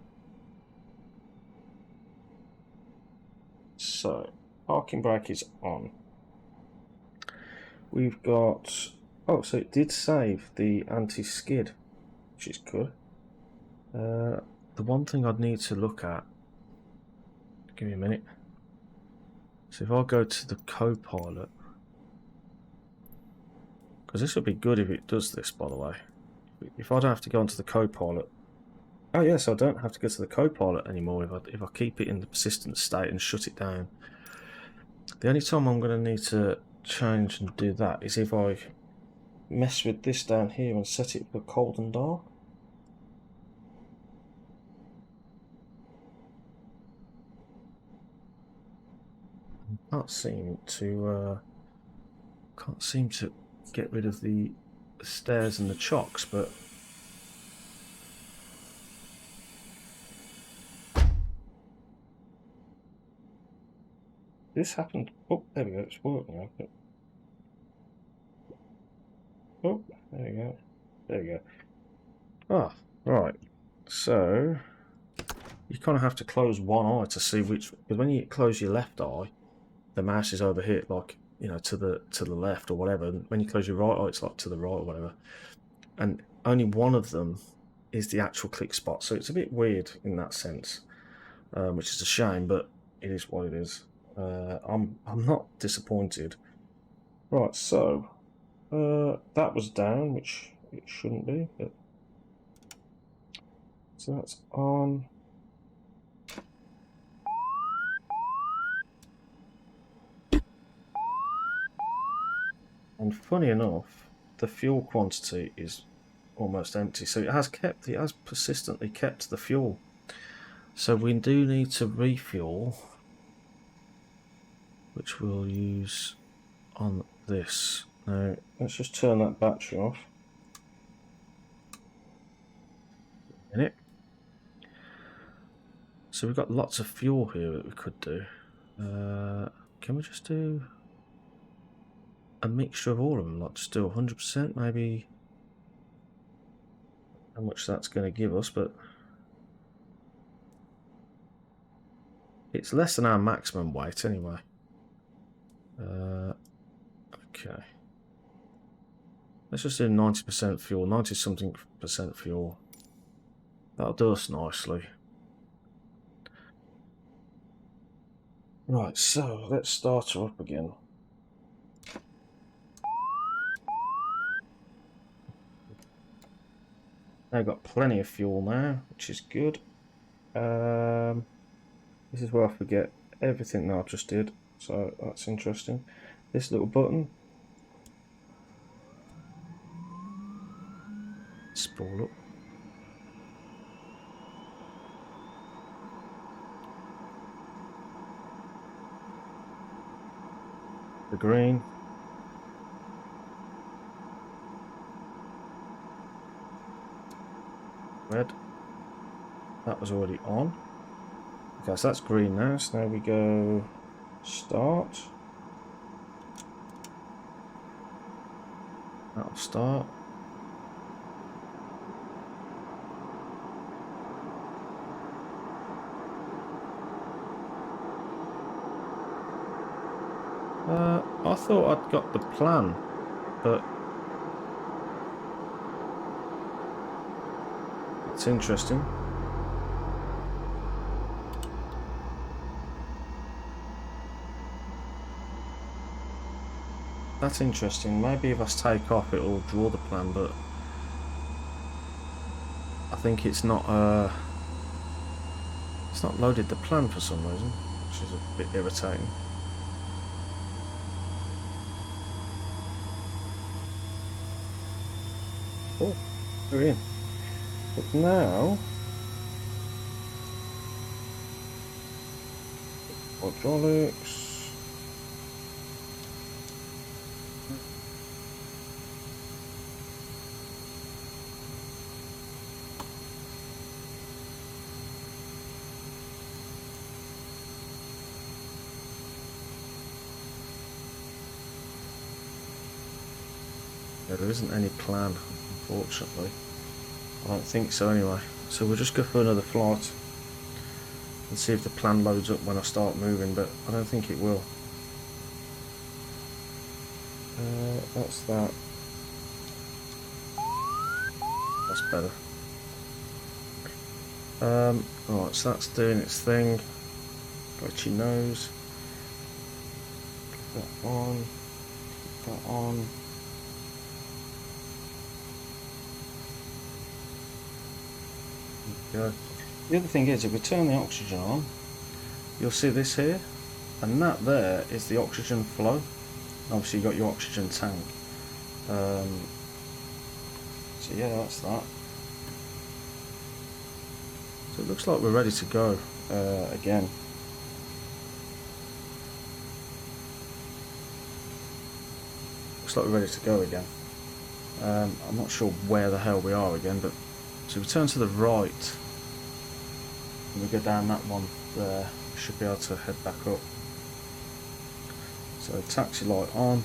So parking brake is on. We've got oh, so it did save the anti-skid, which is good. The one thing I'd need to look at, give me a minute. So if I go to the co-pilot, because this would be good if it does this, by the way. If I don't have to go onto the co-pilot, oh yes, I don't have to go to the co-pilot anymore if I keep it in the persistent state and shut it down. The only time I'm going to need to change and do that is if I mess with this down here and set it for cold and dark. Can't seem to get rid of the stairs and the chocks, but this happened. Oh, there we go. It's working now. Oh, there we go. There we go. Ah, right. So you kind of have to close one eye to see which. Because when you close your left eye, the mouse is over here, like, you know, to the left or whatever. And when you close your right eye, it's like to the right or whatever. And only one of them is the actual click spot, so it's a bit weird in that sense, which is a shame, but it is what it is. I'm not disappointed. Right, so that was down, which it shouldn't be, but so that's on. And funny enough, the fuel quantity is almost empty, so it has persistently kept the fuel. So we do need to refuel, which we'll use on this. Now let's just turn that battery off. A minute. So we've got lots of fuel here that we could do. Can we just do a mixture of all of them? Like just do 100%, maybe. How much that's going to give us, but it's less than our maximum weight anyway. Okay. Let's just do 90% fuel, 90 something percent fuel. That'll do us nicely. Right, so let's start her up again. I've got plenty of fuel now, which is good. This is where I forget everything that I just did, so that's interesting. This little button. Spool up. The green. Red. That was already on. Okay, so that's green now. So now we go start. That'll start. I thought I'd got the plan, but it's interesting. That's interesting. Maybe if I take off, it'll draw the plan, but I think it's not loaded the plan for some reason. which is a bit irritating. Oh, we're in. But now, hydraulics. Yeah, there isn't any plan, unfortunately. I don't think so anyway. So we'll just go for another flight and see if the plan loads up when I start moving, but I don't think it will. That's that. That's better. Right, so that's doing its thing. Got your nose. Keep that on. Keep that on. There we go. The other thing is, if we turn the oxygen on, you'll see this here, and that there is the oxygen flow. Obviously you've got your oxygen tank. So yeah, that's that. So it looks like we're ready to go again. Looks like we're ready to go again. I'm not sure where the hell we are again, but so we turn to the right and we go down that one there. We should be able to head back up. So taxi light on,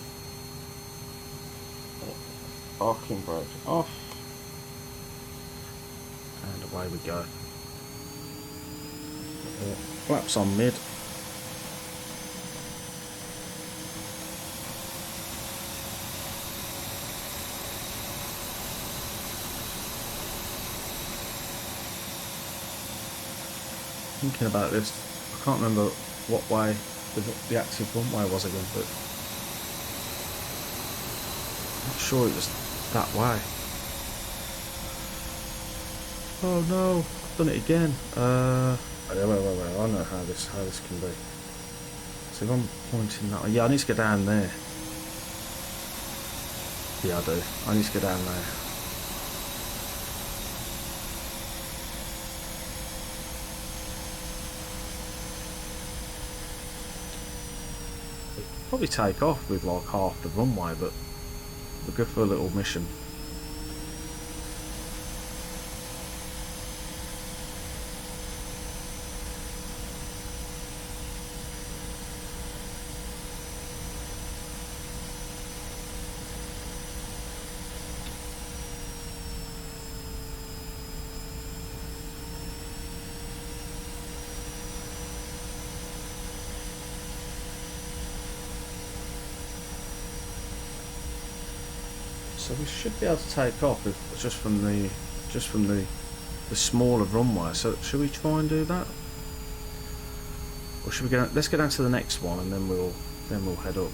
parking brake off, and away we go. Flaps on mid. Thinking about this, I can't remember what way the active runway was again, but I'm not sure it was that way. Oh no, I've done it again. Wait, I know how this can be. So if I'm pointing that way, yeah, I need to get down there. Yeah, I do. I need to get down there. Probably take off with like half the runway, but we'll go for a little mission. So we should be able to take off just from the smaller runway. So should we try and do that, or should we go? Let's go down to the next one and then we'll head up.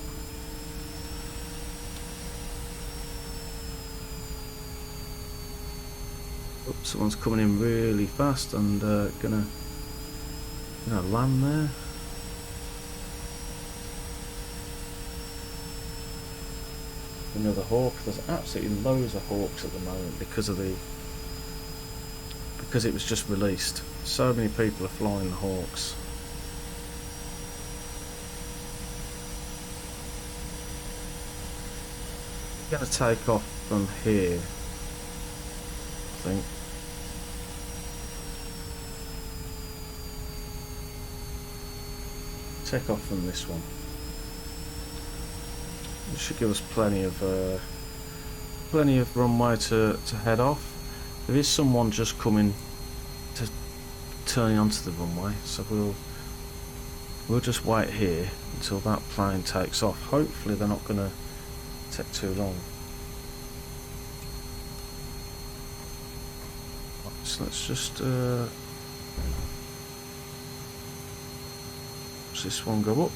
Oops, someone's coming in really fast and gonna land there. Another hawk. There's absolutely loads of hawks at the moment because it was just released. So many people are flying the hawks. We're going to take off from here, I think. Take off from this one. It should give us plenty of runway to head off. There is someone just coming to turning onto the runway, so we'll just wait here until that plane takes off. Hopefully they're not going to take too long. So let's just watch this one go up.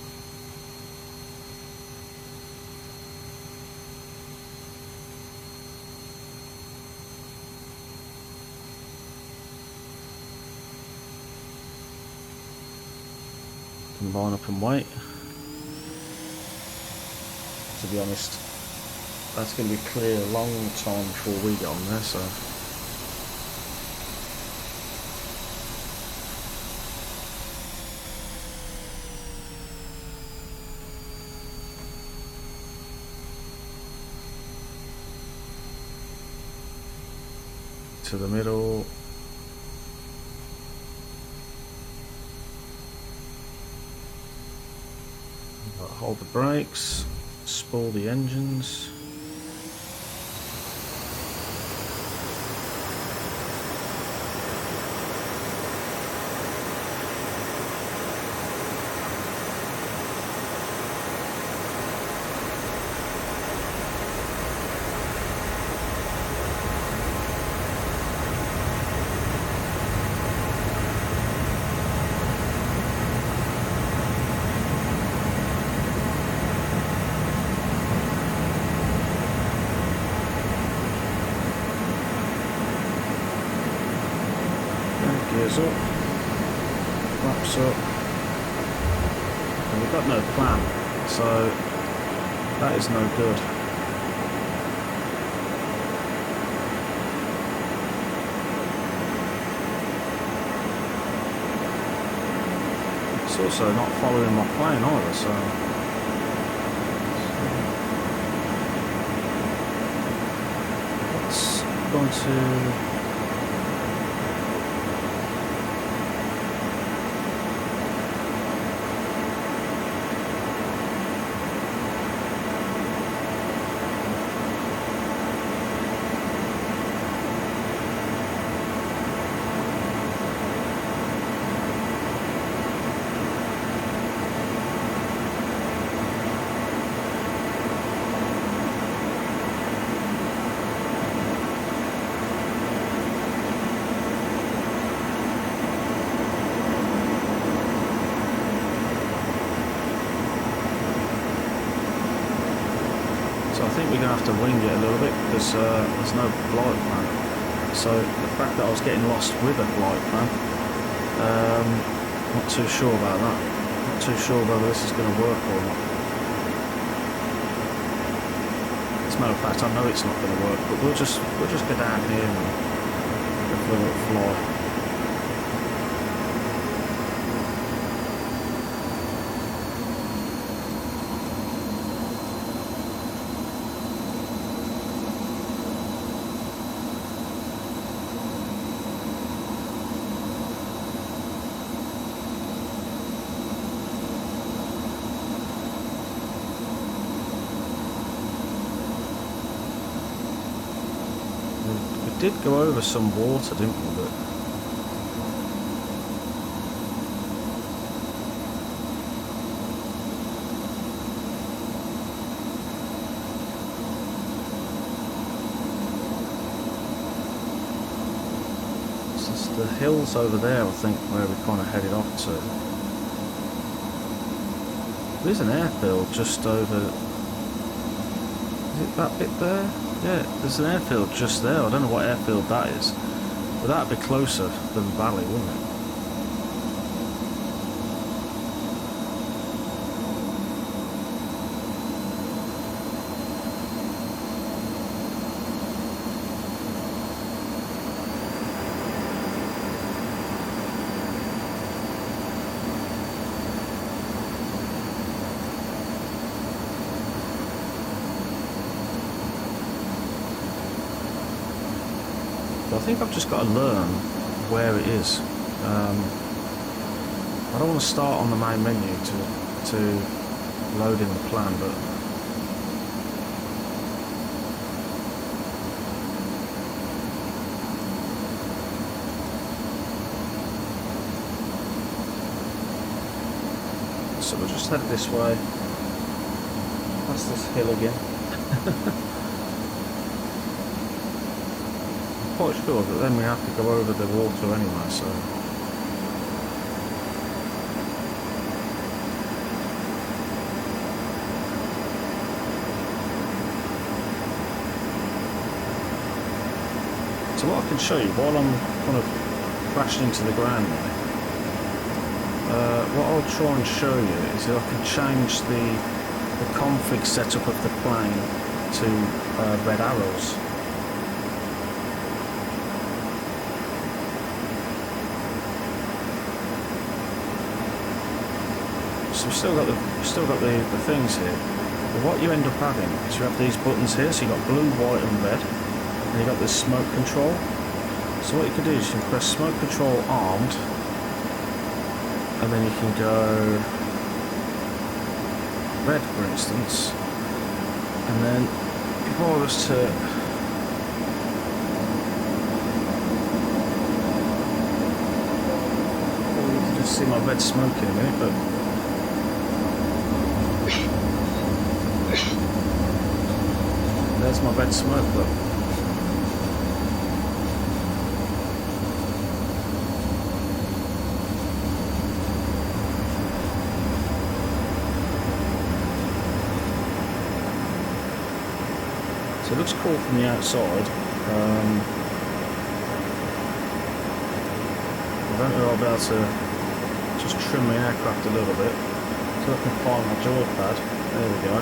can line up and wait. To be honest, that's going to be clear a long time before we get on there, so. To the middle. Hold the brakes, spool the engines. Gears up, flaps up, and we've got no plan, so that is no good. It's also not following my plane either, so let's go on to I think we're going to have to wing it a little bit because there's no flight plan. So the fact that I was getting lost with a flight plan, not too sure about that. Not too sure whether this is going to work or not. As a matter of fact, I know it's not going to work, but we'll just go down here and go for a little fly. We did go over some water, didn't we? But it's just the hills over there, I think, where we kind of headed off to. There's an airfield just over. Is it that bit there? Yeah, there's an airfield just there. I don't know what airfield that is, but that'd be closer than Valley, wouldn't it? I think I've just got to learn where it is. I don't want to start on the main menu to load in the plan, but so we'll just head this way, past this hill again. Quite sure that then we have to go over the water anyway, so what I can show you while I'm kind of crashed into the ground there, what I'll try and show you is that I can change the config setup of the plane to red arrows. So we've still got the things here. But what you end up having is you have these buttons here. So you've got blue, white, and red, and you've got this smoke control. So what you can do is you can press smoke control armed, and then you can go red, for instance, and then if I was to you can just see my red smoke in a minute, but there's my red smoke, look. So it looks cool from the outside. I don't know if I'll be able to just trim my aircraft a little bit so I can find my joypad. There we go.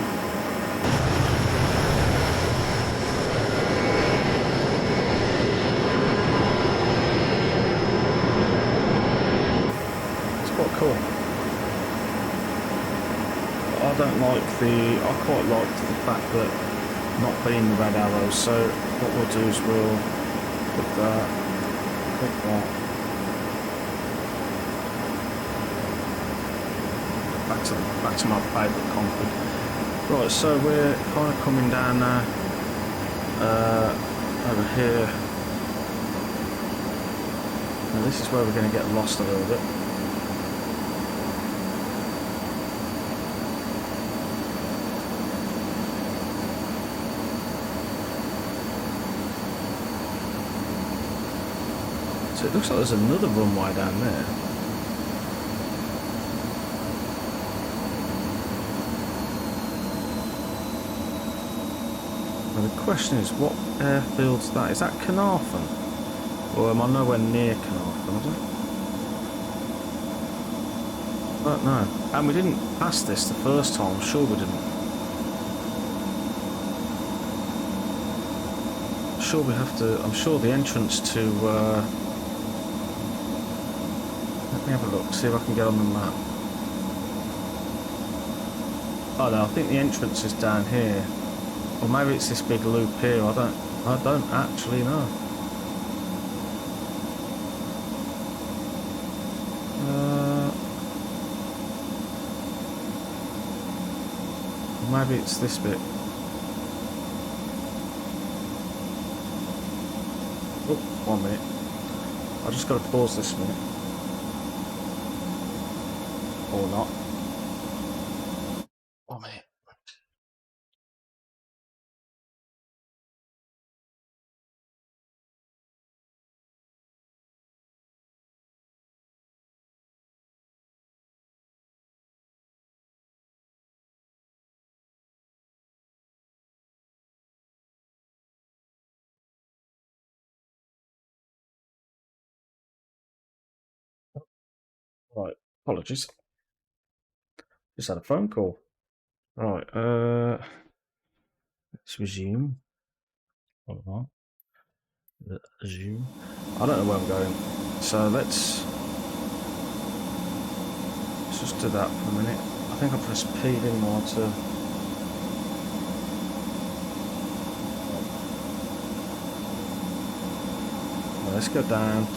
It's quite cool. I don't like I quite liked the fact that not being the red arrows, so what we'll do is we'll click that, back to my favourite config. Right, so we're kind of coming down now, over here. Now this is where we're going to get lost a little bit. So it looks like there's another runway down there. Now the question is, what airfield's that? Is that Carnarvon? Or am I nowhere near Carnarvon? I don't know. And we didn't pass this the first time, I'm sure we didn't. I'm sure we have to, I'm sure the entrance to let me have a look, see if I can get on the map. Oh no, I think the entrance is down here. Or maybe it's this big loop here, I don't actually know. Maybe it's this bit. Oh, 1 minute. I just got to pause this minute. Or not. 1 minute. Right, apologies. Just had a phone call. Right, let's resume. Hold on. Resume. I don't know where I'm going, so let's just do that for a minute. I think I pressed P, didn't I, to... Well, let's go down.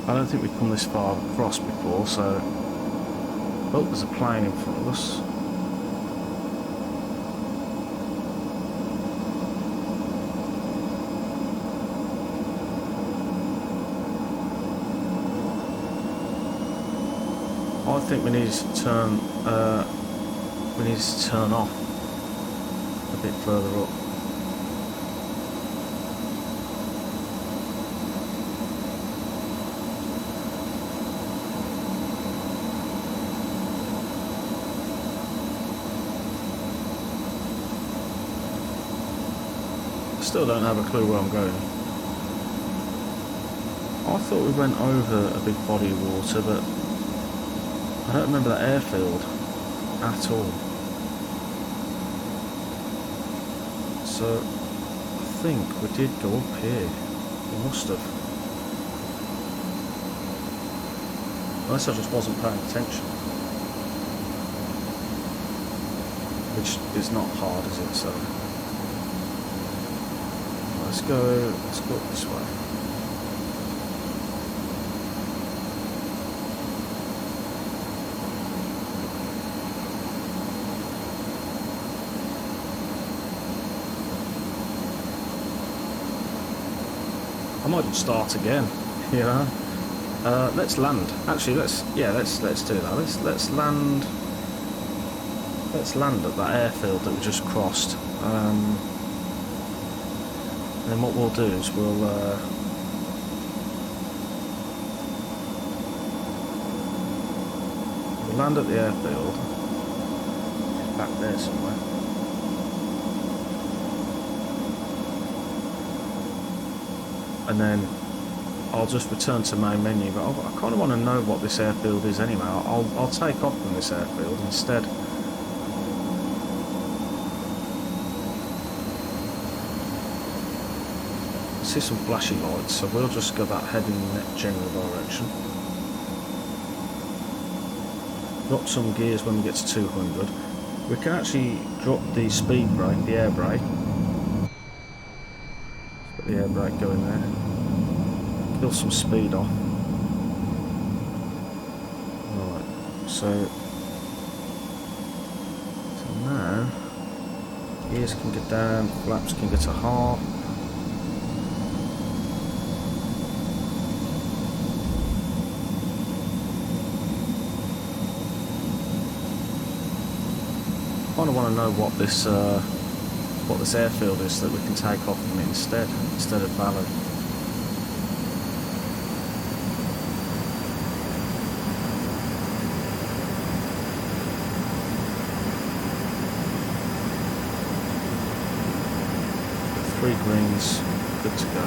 I don't think we've come this far across before, so... Oh, there's a plane in front of us. I think we need to turn off a bit further up. Still don't have a clue where I'm going. I thought we went over a big body of water, but I don't remember that airfield at all. So I think we did go up here. We must have. Unless I just wasn't paying attention. Which is not hard, is it? So let's go up this way. I might just start again, you know. Let's land. Actually, let's do that. Let's land. Let's land at that airfield that we just crossed. Then what we'll do is we'll land at the airfield. Back there somewhere. And then I'll just return to main menu, but I kind of want to know what this airfield is anyway. I'll take off from this airfield instead. I see some flashy lights, so we'll just go that head in that general direction. Drop some gears when we get to 200. We can actually drop the speed brake, the air brake. Put the air brake going there. Kill some speed off. Right, so now gears can get down, flaps can get to half. I kind of want to know what this airfield is so that we can take off from it instead of Valley. Three greens, good to go.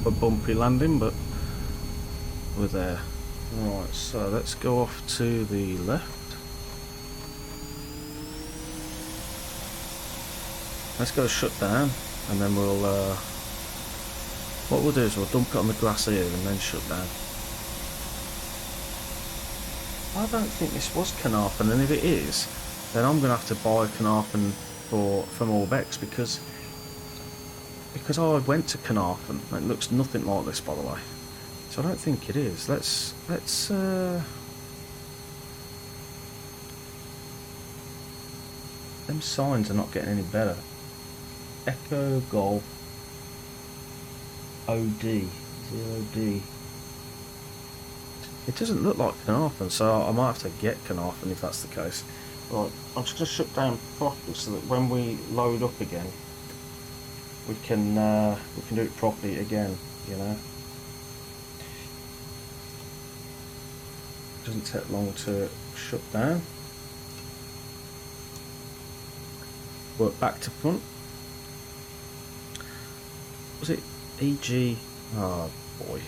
A bumpy landing, but we're there. Right, so let's go off to the left. Let's go shut down, and then we'll what we'll do is we'll dump it on the grass here and then shut down. I don't think this was Carnarvon, and if it is, then I'm gonna have to buy Carnarvon from Orbex because I went to Carnarvon. It looks nothing like this, by the way. So I don't think it is. Let's them signs are not getting any better. Echo Golf OD 0D. It doesn't look like Carnarvon, so I might have to get Carnarvon if that's the case. Right, I'm just going to shut down properly so that when we load up again, we can do it properly again. You know, it doesn't take long to shut down. Work back to front. Was it EG? Oh boy.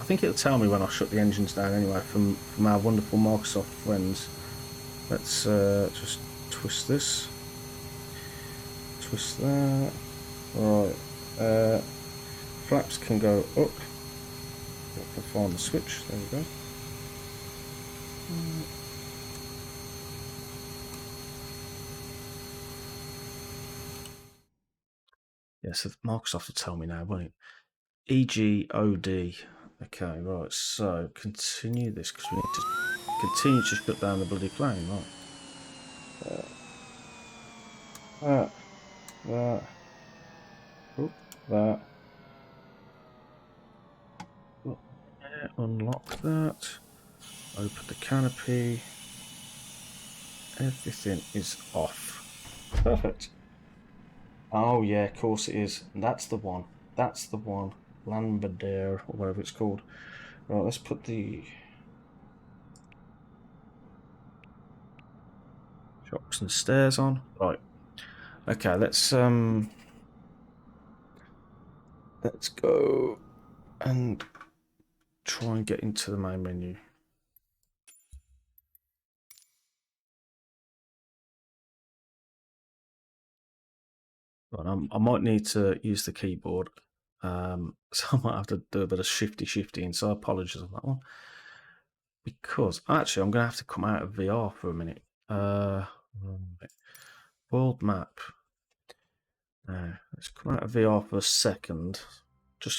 I think it'll tell me when I shut the engines down anyway from our wonderful Microsoft friends. Let's just twist this. Twist that. Right. Flaps can go up. I can find the switch. There we go. Yeah, so Microsoft will tell me now, won't it? EGOD. Okay, right, so continue this because we need to continue to shut down the bloody plane, right? That. Oh, that. Oh, yeah, unlock that. Open the canopy. Everything is off. Perfect. Oh yeah, of course it is. That's the one. That's the one. Lambadere, or whatever it's called. Right, let's put the shocks and stairs on. Right. Okay, let's go and try and get into the main menu. Right, I might need to use the keyboard. So I might have to do a bit of shifty, so I apologize on that one. Because actually I'm gonna have to come out of VR for a minute. World map. Let's come out of VR for a second.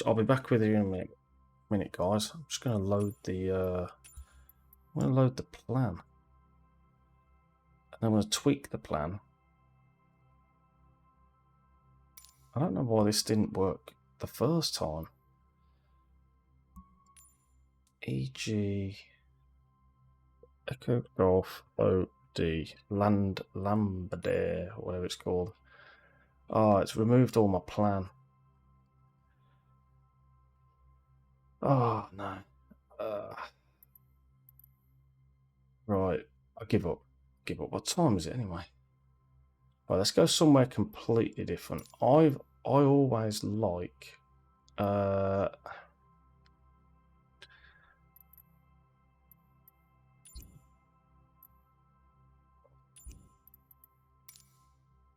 I'll be back with you in a minute, guys. I'm just gonna load the I'm gonna load the plan. And I'm gonna tweak the plan. I don't know why this didn't work the first time. E.g. Echo Golf OD Lambadere, or whatever it's called. Oh, it's removed all my plan. Oh no. Right, I give up. Give up. What time is it anyway? Right, let's go somewhere completely different. I always like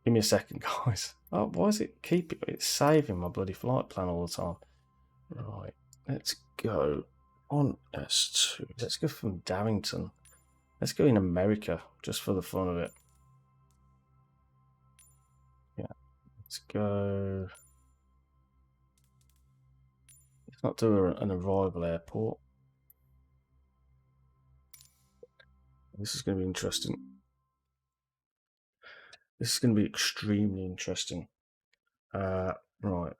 give me a second, guys. Oh, why is it keeping it's saving my bloody flight plan all the time? Right, let's go on S2. Let's go from Darrington. Let's go in America just for the fun of it. Yeah, let's go. Let's not do an arrival airport. This is going to be interesting. This is going to be extremely interesting. Right.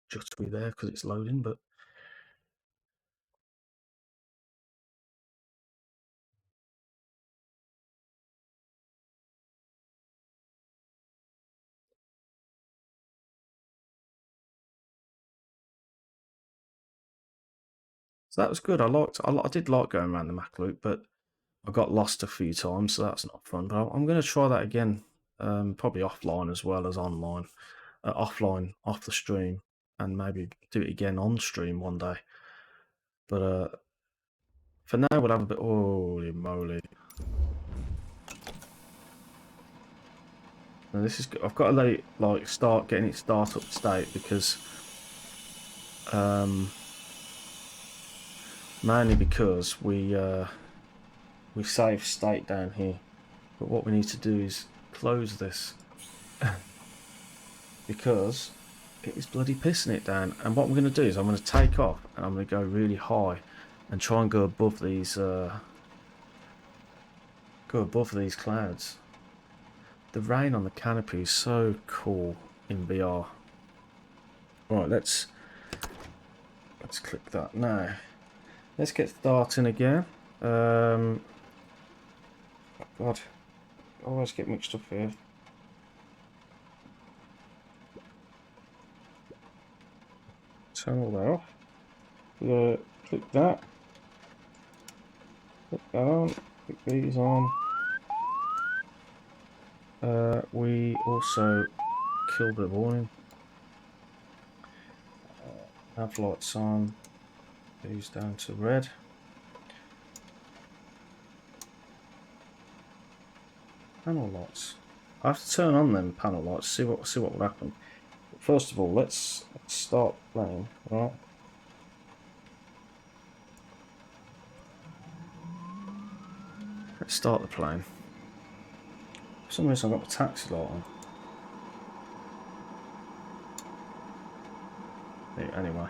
Just be there because it's loading, but so that was good. I did like going around the Mach loop, but I got lost a few times, so that's not fun. But I'm going to try that again, probably offline as well as online. Offline, off the stream, and maybe do it again on stream one day. But for now, we'll have a bit. Holy moly! Now this is. I've got to let it start getting its startup state because, mainly because we save state down here. But what we need to do is close this because it is bloody pissing it down. And what I'm going to do is I'm going to take off and I'm going to go really high and try and go above these clouds. The rain on the canopy is so cool in VR. Right, let's click that now. Let's get starting again. God, I always get mixed up here. Turn all that off. We're gonna click that. Click that on. Click these on. We also killed the warning. Have lights on. These down to red. Panel lights. I have to turn on them panel lights. See what will happen. But first of all, let's start playing. Right. Let's start the plane. For some reason, I've got the taxi light on. Anyway.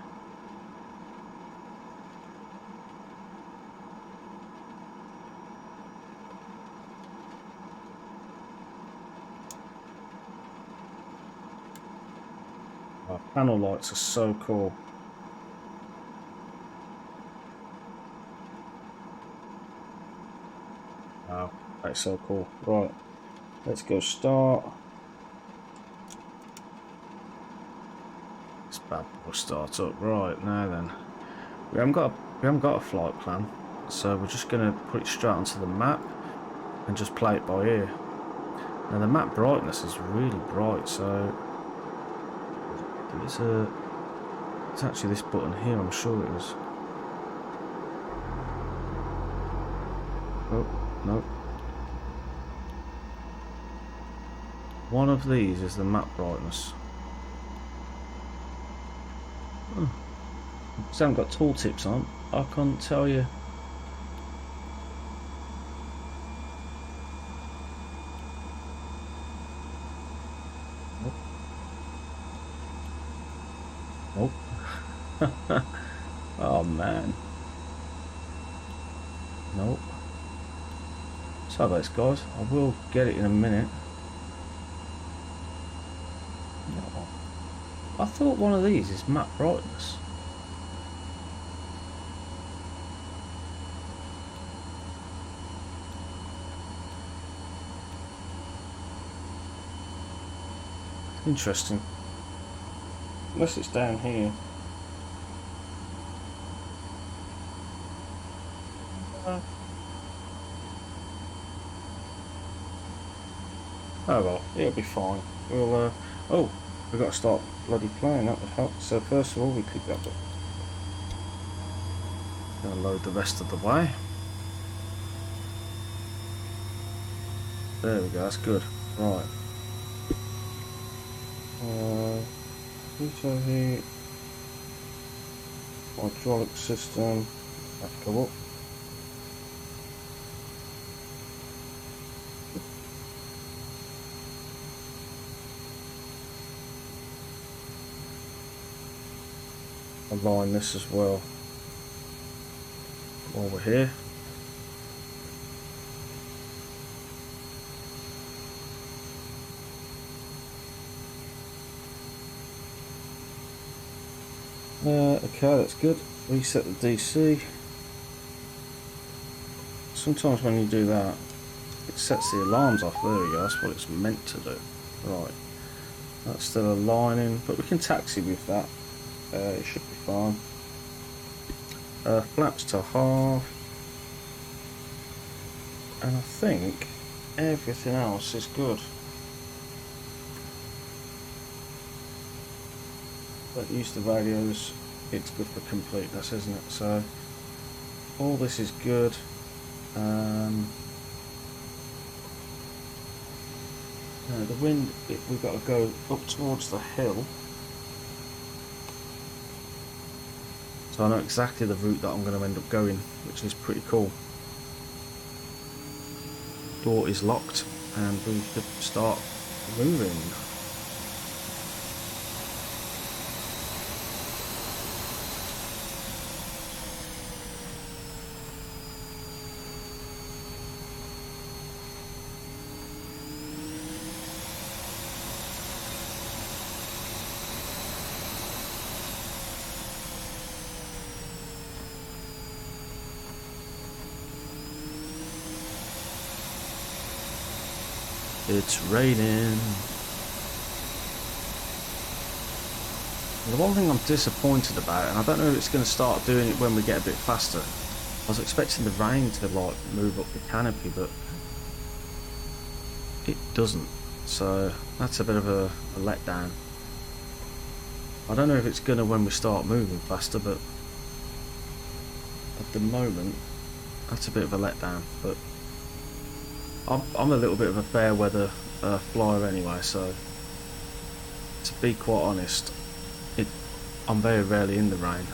Oh, panel lights are so cool. Wow, that's so cool. Right, let's go start. This bad boy start up. Right, now then. We haven't got a flight plan, so we're just gonna put it straight onto the map and just play it by ear. Now the map brightness is really bright, so it's actually this button here, I'm sure it is. Oh, no. One of these is the map brightness. Oh. I haven't got tooltips on. I can't tell you. Nope. Nope. Oh man. Nope. Sorry about this, guys. I will get it in a minute. No. I thought one of these is map brightness. Interesting. Unless it's down here. Oh well, it'll be fine. We'll oh, we've got to start bloody playing, that would help. So first of all we click that button. Gonna load the rest of the way. There we go, that's good. Right. Heater heat, hydraulic system, that go up. Align this as well while we're here. Okay, that's good. Reset the DC. Sometimes when you do that, it sets the alarms off. There we go, that's what it's meant to do. Right, that's still aligning, but we can taxi with that. It should be fine. Flaps to half. And I think everything else is good. But use the radios, it's good for completeness, isn't it? So all this is good. The wind, we've got to go up towards the hill. So I know exactly the route that I'm going to end up going, which is pretty cool. Door is locked and we could start moving. It's raining. The one thing I'm disappointed about, and I don't know if it's going to start doing it when we get a bit faster. I was expecting the rain to like move up the canopy, but it doesn't. So that's a bit of a letdown. I don't know if it's going to when we start moving faster, but at the moment that's a bit of a letdown. But I'm a little bit of a fair weather flyer anyway, so to be quite honest, I'm very rarely in the rain.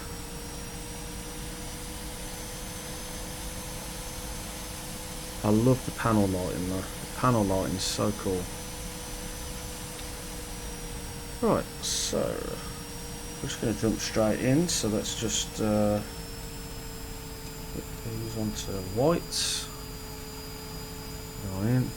I love the panel lighting though. The panel lighting is so cool. Right, so we're just going to jump straight in, so let's just put these onto white. Go in.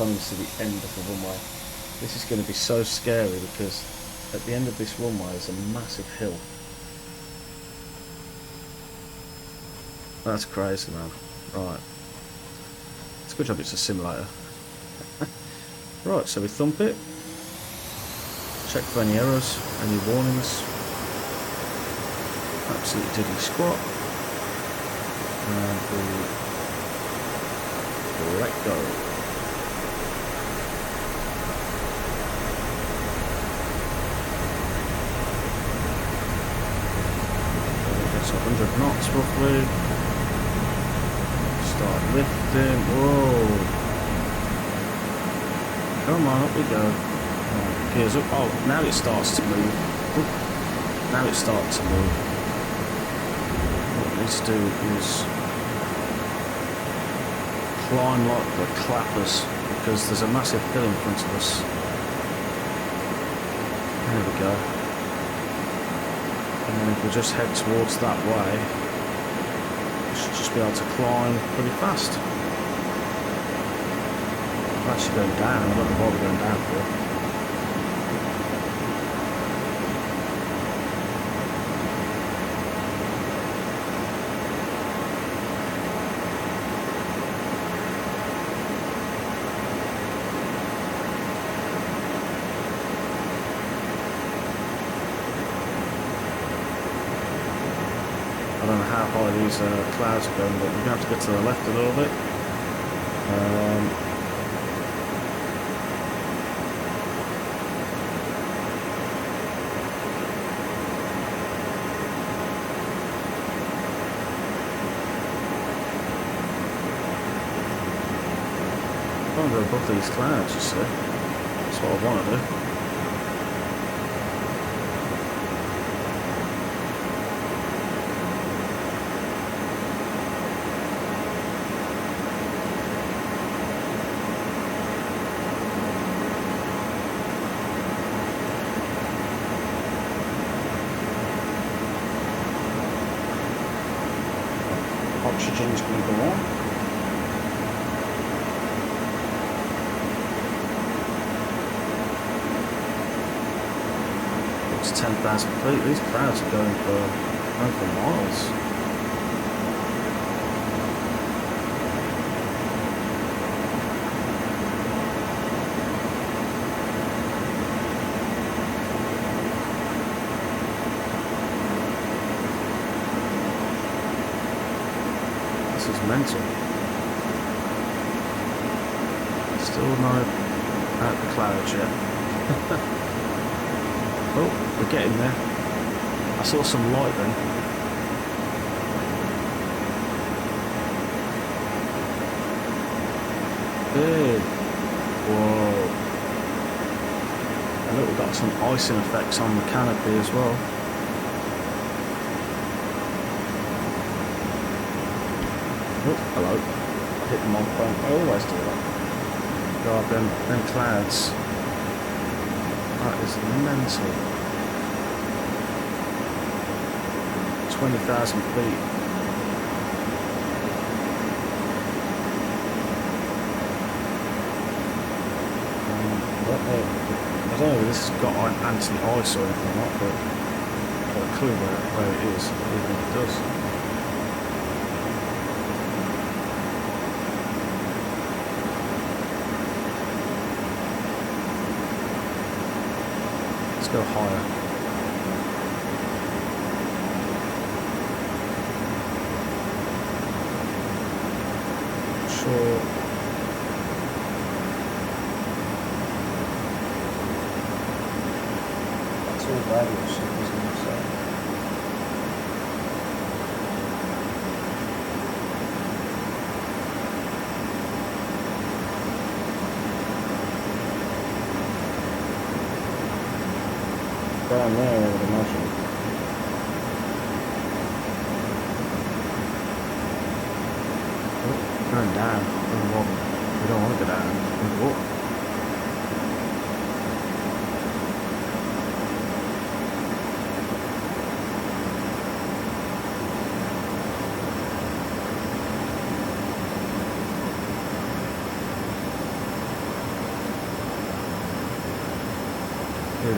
coming to the end of the runway. This is going to be so scary because at the end of this runway is a massive hill. That's crazy, man. Right. It's a good job it's a simulator. Right, so we thump it. Check for any errors, any warnings. Absolutely diddly squat. And we let go. It's 100 knots roughly. Start lifting. Whoa. Come on, up we go. Right, gears up. Oh, now it starts to move. Oop. Now it starts to move. What we need to do is climb like the clappers because there's a massive hill in front of us. There we go. And then if we just head towards that way, we should just be able to climb pretty fast. We're actually going down. I don't know why we're going down for. I don't know how high these clouds are going, but we're going to have to get to the left a little bit. I'm going to go above these clouds, you see. That's what I want to do. Oxygen's going to go on. It's 10,000 feet. These clouds are going for miles. This is mental. Still not out the clouds yet. Oh, we're getting there. I saw some light then. Big. Whoa. And look, we've got some icing effects on the canopy as well. Oh, hello. I hit the microphone. I always do that. God, them clouds. That is mental. 20,000 feet. I don't know if this has got anti-ice or anything like that, but I've got a clue where it is, even if it does. Let's go higher. Sure. That's all radio stuff, isn't it? So. Down there, I would imagine. Oh, going down. Oh, we don't want to go down. We go up.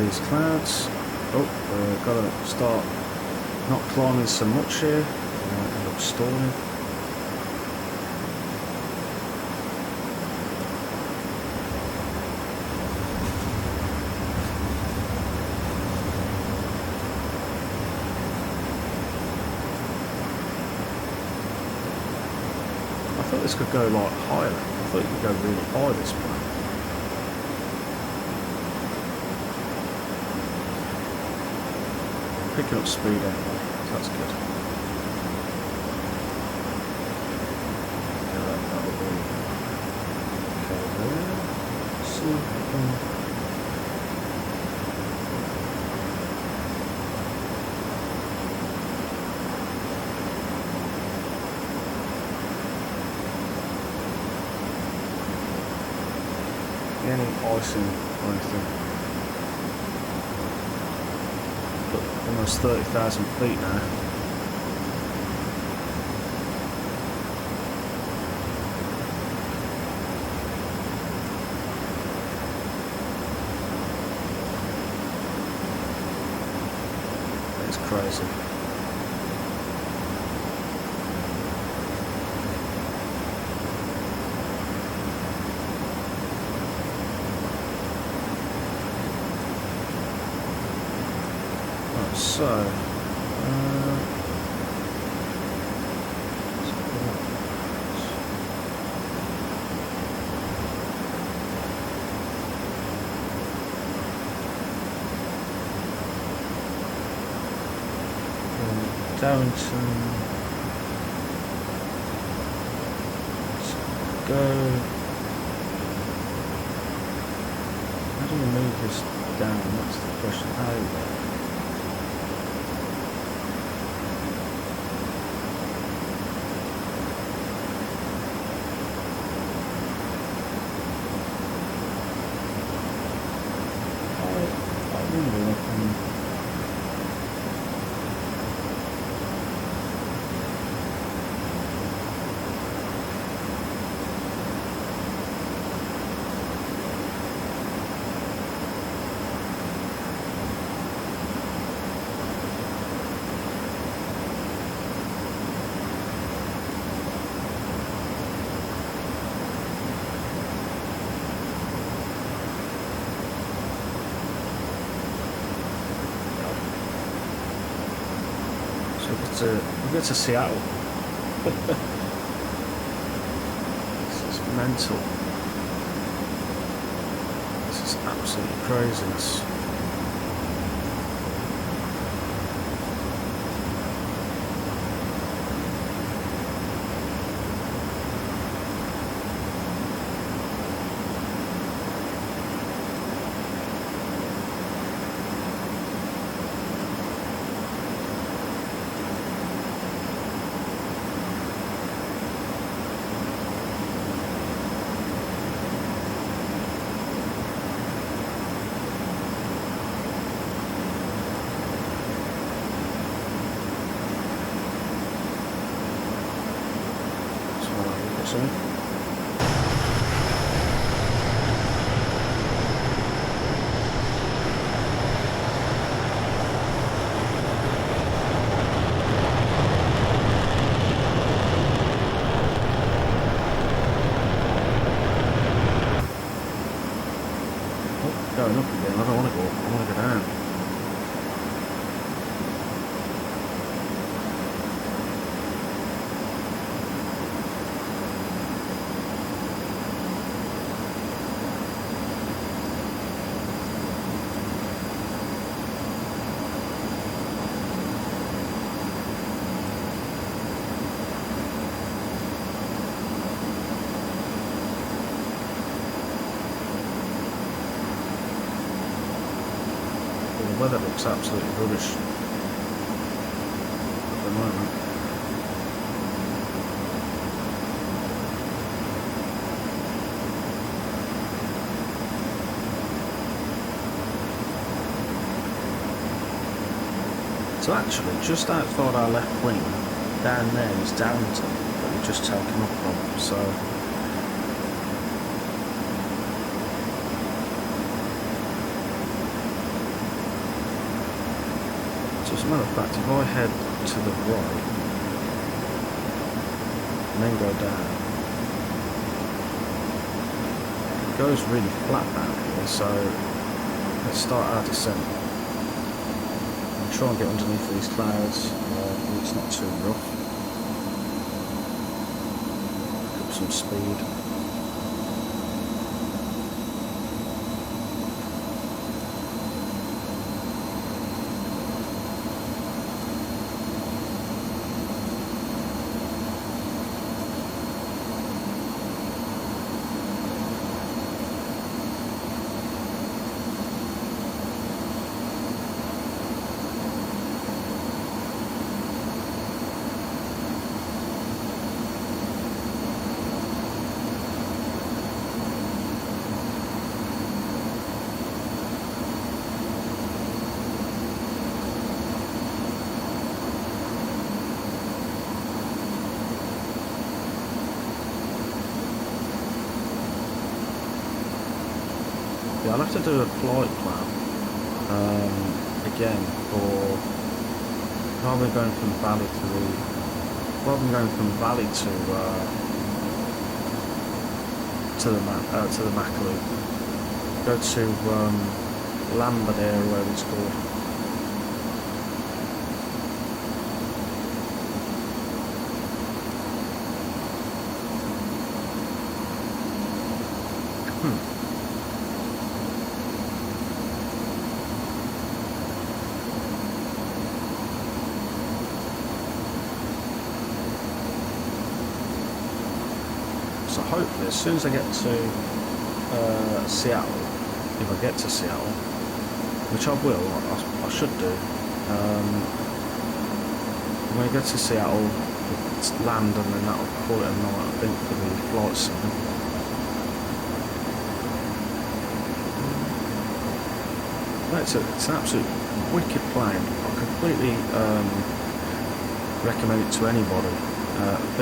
these clouds. Oh, we've got to start not climbing so much here. We might end up stalling. I thought this could go like higher. I thought it could go really high, this plane. Picking up speed anyway, so that's good. Yeah, that'll be okay there. See if we can... any icing or anything. But almost 30,000 feet now. It's crazy. So, Darrington, let's go. How do we move this down? That's the question. Oh, we'll get to Seattle. This is mental. This is absolute craziness. Going up again, I don't want to go up, I want to go down. The weather looks absolutely rubbish at the moment. So actually, just outside our left wing, down there is Darrington that we've just taken up from. So So as a matter of fact, if I head to the right and then go down, it goes really flat down here, so let's start our descent. And try and get underneath these clouds, it's not too rough. Pick up some speed. Yeah, I'll have to do a flight plan again for rather than going from valley to the Mach loop. Go to Lambert area, where it's called. So hopefully, as soon as I get to Seattle, if I get to Seattle, which I will, I should do. When I get to Seattle, it's land, and then that'll call it a night, I think, for the flight sim. It's an absolute wicked plane. I completely recommend it to anybody,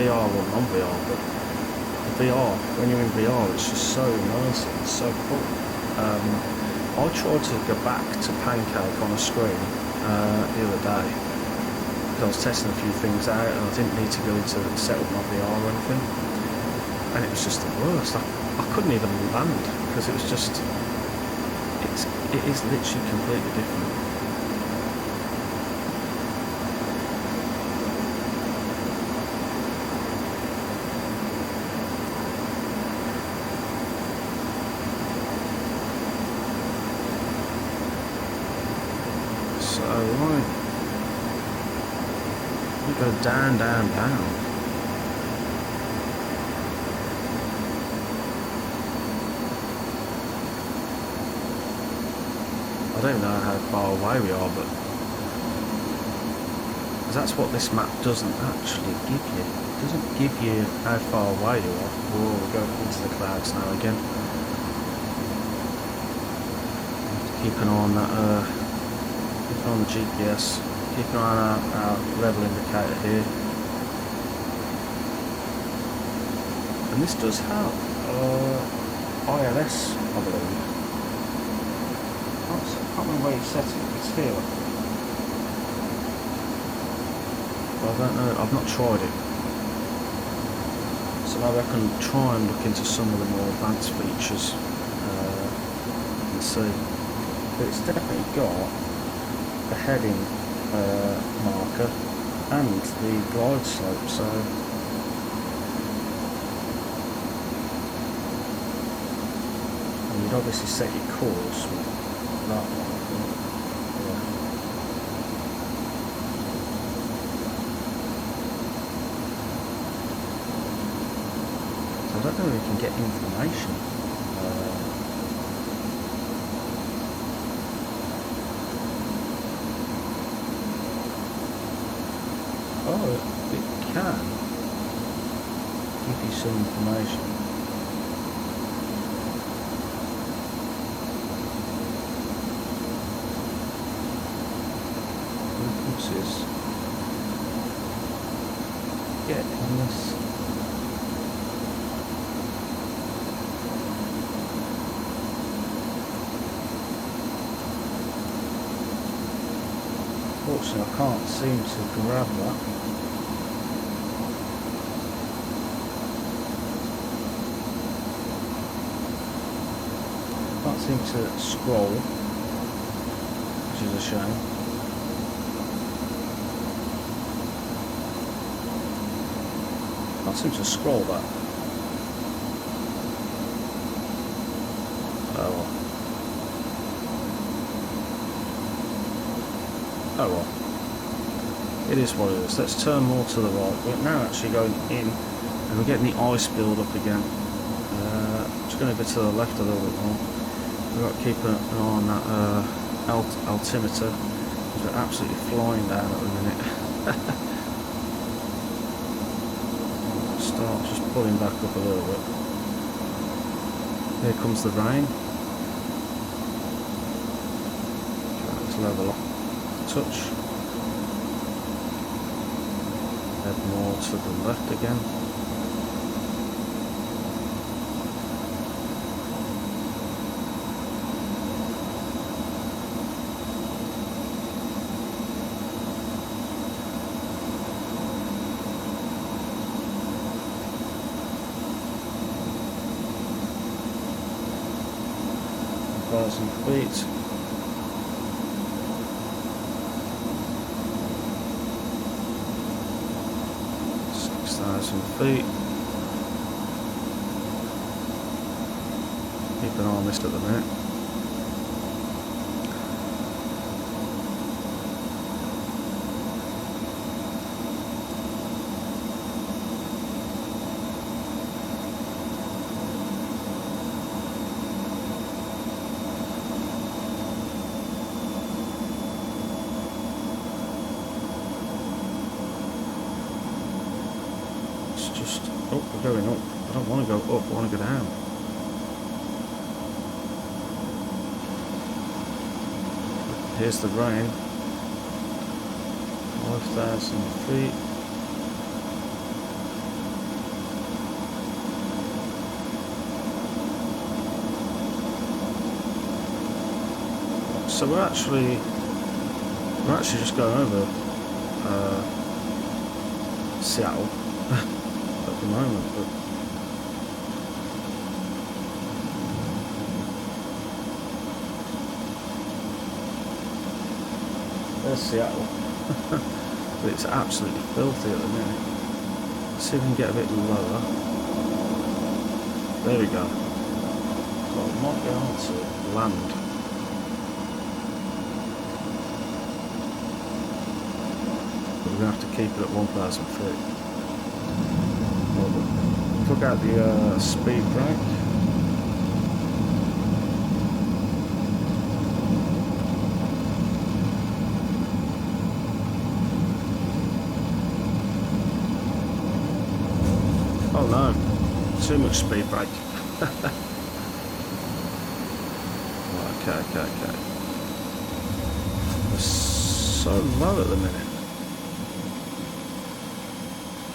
VR or non-VR, but VR, when you're in VR, it's just so nice, it's so cool. I tried to go back to Pancake on a screen the other day, because I was testing a few things out and I didn't need to go into set up my VR or anything, and it was just the worst. I couldn't even land, because it was just, it is literally completely different. So we go down, down, down. I don't know how far away we are, but because that's what this map doesn't actually give you. It doesn't give you how far away you are. Oh, we're going into the clouds now again. Keep an eye on that. On the GPS, keep an eye on our level indicator here, and this does have ILS, I believe. I can't remember where you set it. It's here. But I don't know. I've not tried it, so maybe I can try and look into some of the more advanced features and see. But it's definitely got the heading marker and the glide slope, so and you'd obviously set your course with that one, I think. Yeah. So I don't know if we can get information. Oh, it can give you some information. References. Get on this. Unfortunately, I can't seem to grab that. Can't seem to scroll, which is a shame. Can't seem to scroll that. Oh well. Oh well. It is what it is. Let's turn more to the right. We're now actually going in, and we're getting the ice build up again. Just going to go to the left a little bit more. We've got to keep an eye on that altimeter, because we're absolutely flying down at the minute. Start just pulling back up a little bit. Here comes the rain. Let's level up a touch. Head more to the left again. Thousand feet. 6,000 feet. Keep an eye on this at the minute. Oh, we're going up. I don't want to go up, I want to go down. Here's the rain. 5,000 feet. So we're actually just going over Seattle at the moment, but there's Seattle. But it's absolutely filthy at the minute. Let's see if we can get a bit lower. There we go. Well, we might go on to land. But we're going to have to keep it at 1,000 feet. Well, took out the speed brake. Oh no, too much speed brake. Okay. We're so low at the minute.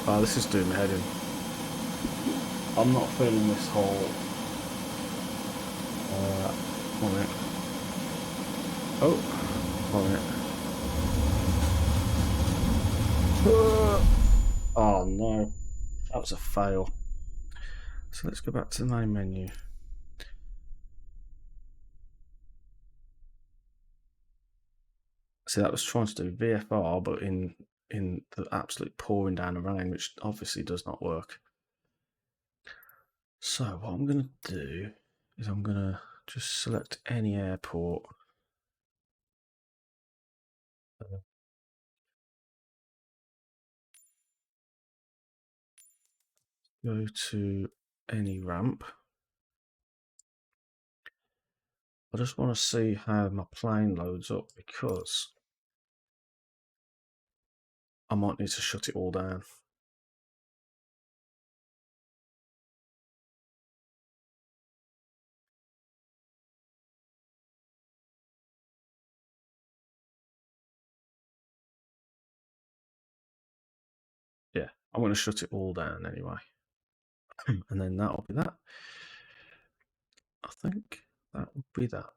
Oh, this is doing me head in. I'm not feeling this whole... one minute. Oh, 1 minute. Oh no. That was a fail. So let's go back to the main menu. See, that was trying to do VFR, but in the absolute pouring down the rain, which obviously does not work. So what I'm going to do is I'm going to just select any airport. Go to any ramp. I just want to see how my plane loads up, because I might need to shut it all down. Yeah, I'm going to shut it all down anyway. And then that'll be that. I think that will be that.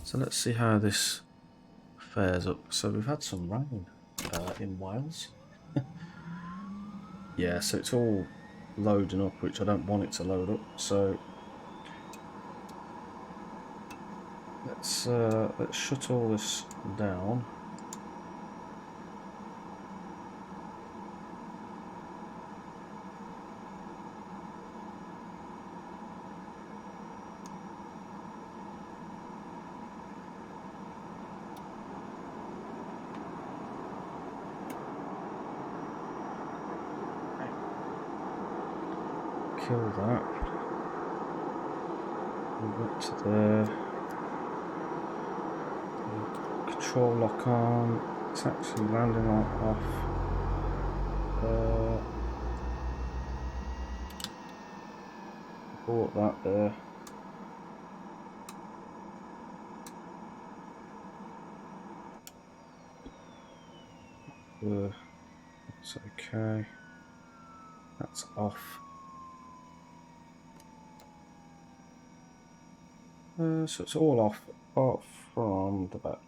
So let's see how this fares up. So we've had some rain in Wales. Yeah, so it's all loading up, which I don't want it to load up. So let's shut all this down. Kill that. Move up to there. Control lock on. It's actually landing off. Bought that there. That's okay. That's off. So it's all off apart from the back.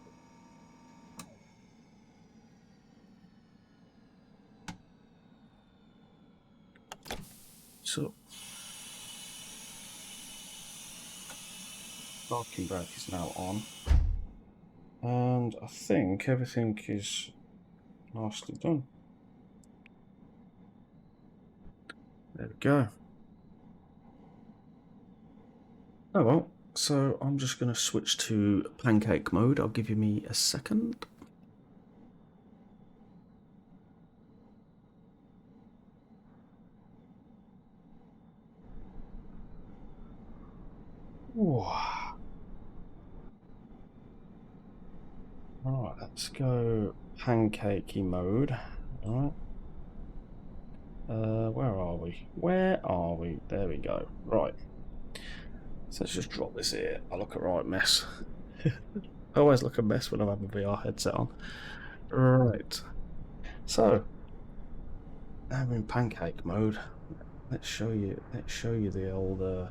So parking brake is now on, and I think everything is nicely done. There we go. Oh well. So I'm just going to switch to pancake mode. I'll give you me a second. Right, let's go pancakey mode. Alright. Where are we? Where are we? There we go. Right. So let's just drop this here. I look a right mess. I always look a mess when I have a VR headset on. Right. So I'm in pancake mode. Let's show you the old I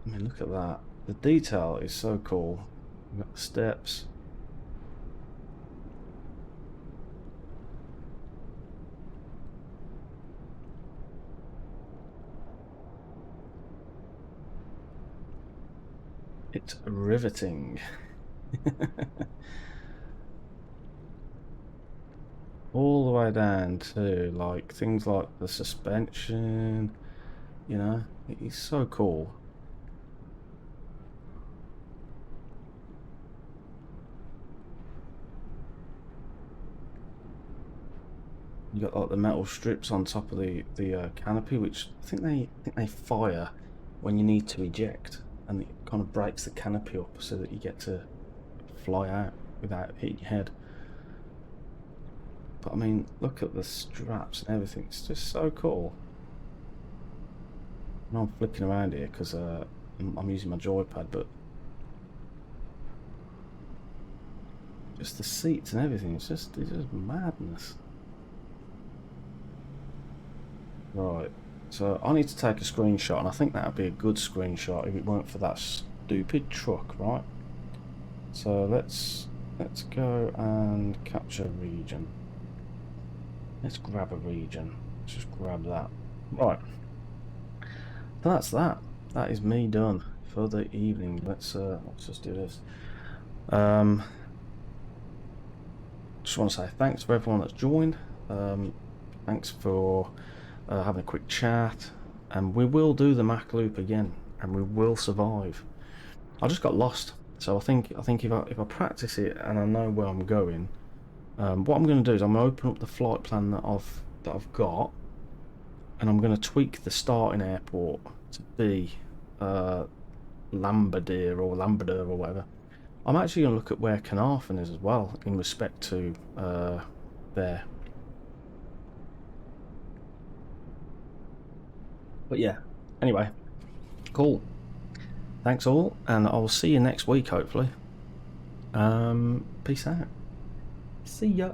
mean, look at that. The detail is so cool. We've got the steps. It's riveting. All the way down to like things like the suspension, you know, it's so cool. You got like the metal strips on top of the canopy, which I think they fire when you need to eject, and it kind of breaks the canopy up so that you get to fly out without hitting your head. But I mean, look at the straps and everything. It's just so cool. And I'm flicking around here because I'm using my joypad, but just the seats and everything. It's just madness. Right, so I need to take a screenshot, and I think that would be a good screenshot if it weren't for that stupid truck, right? So let's go and capture region. Let's grab a region. Let's just grab that. Right. That's that. That is me done for the evening. Let's just do this. Just want to say thanks for everyone that's joined. Thanks for having a quick chat, and we will do the Mach loop again, and we will survive. I just got lost, so I think if I practice it and I know where I'm going, what I'm going to do is I'm going to open up the flight plan that I've got, and I'm going to tweak the starting airport to be Lambadir or whatever. I'm actually going to look at where Carnarvon is as well in respect to there. But yeah, anyway, cool. Thanks all, and I'll see you next week, hopefully. Peace out. See ya.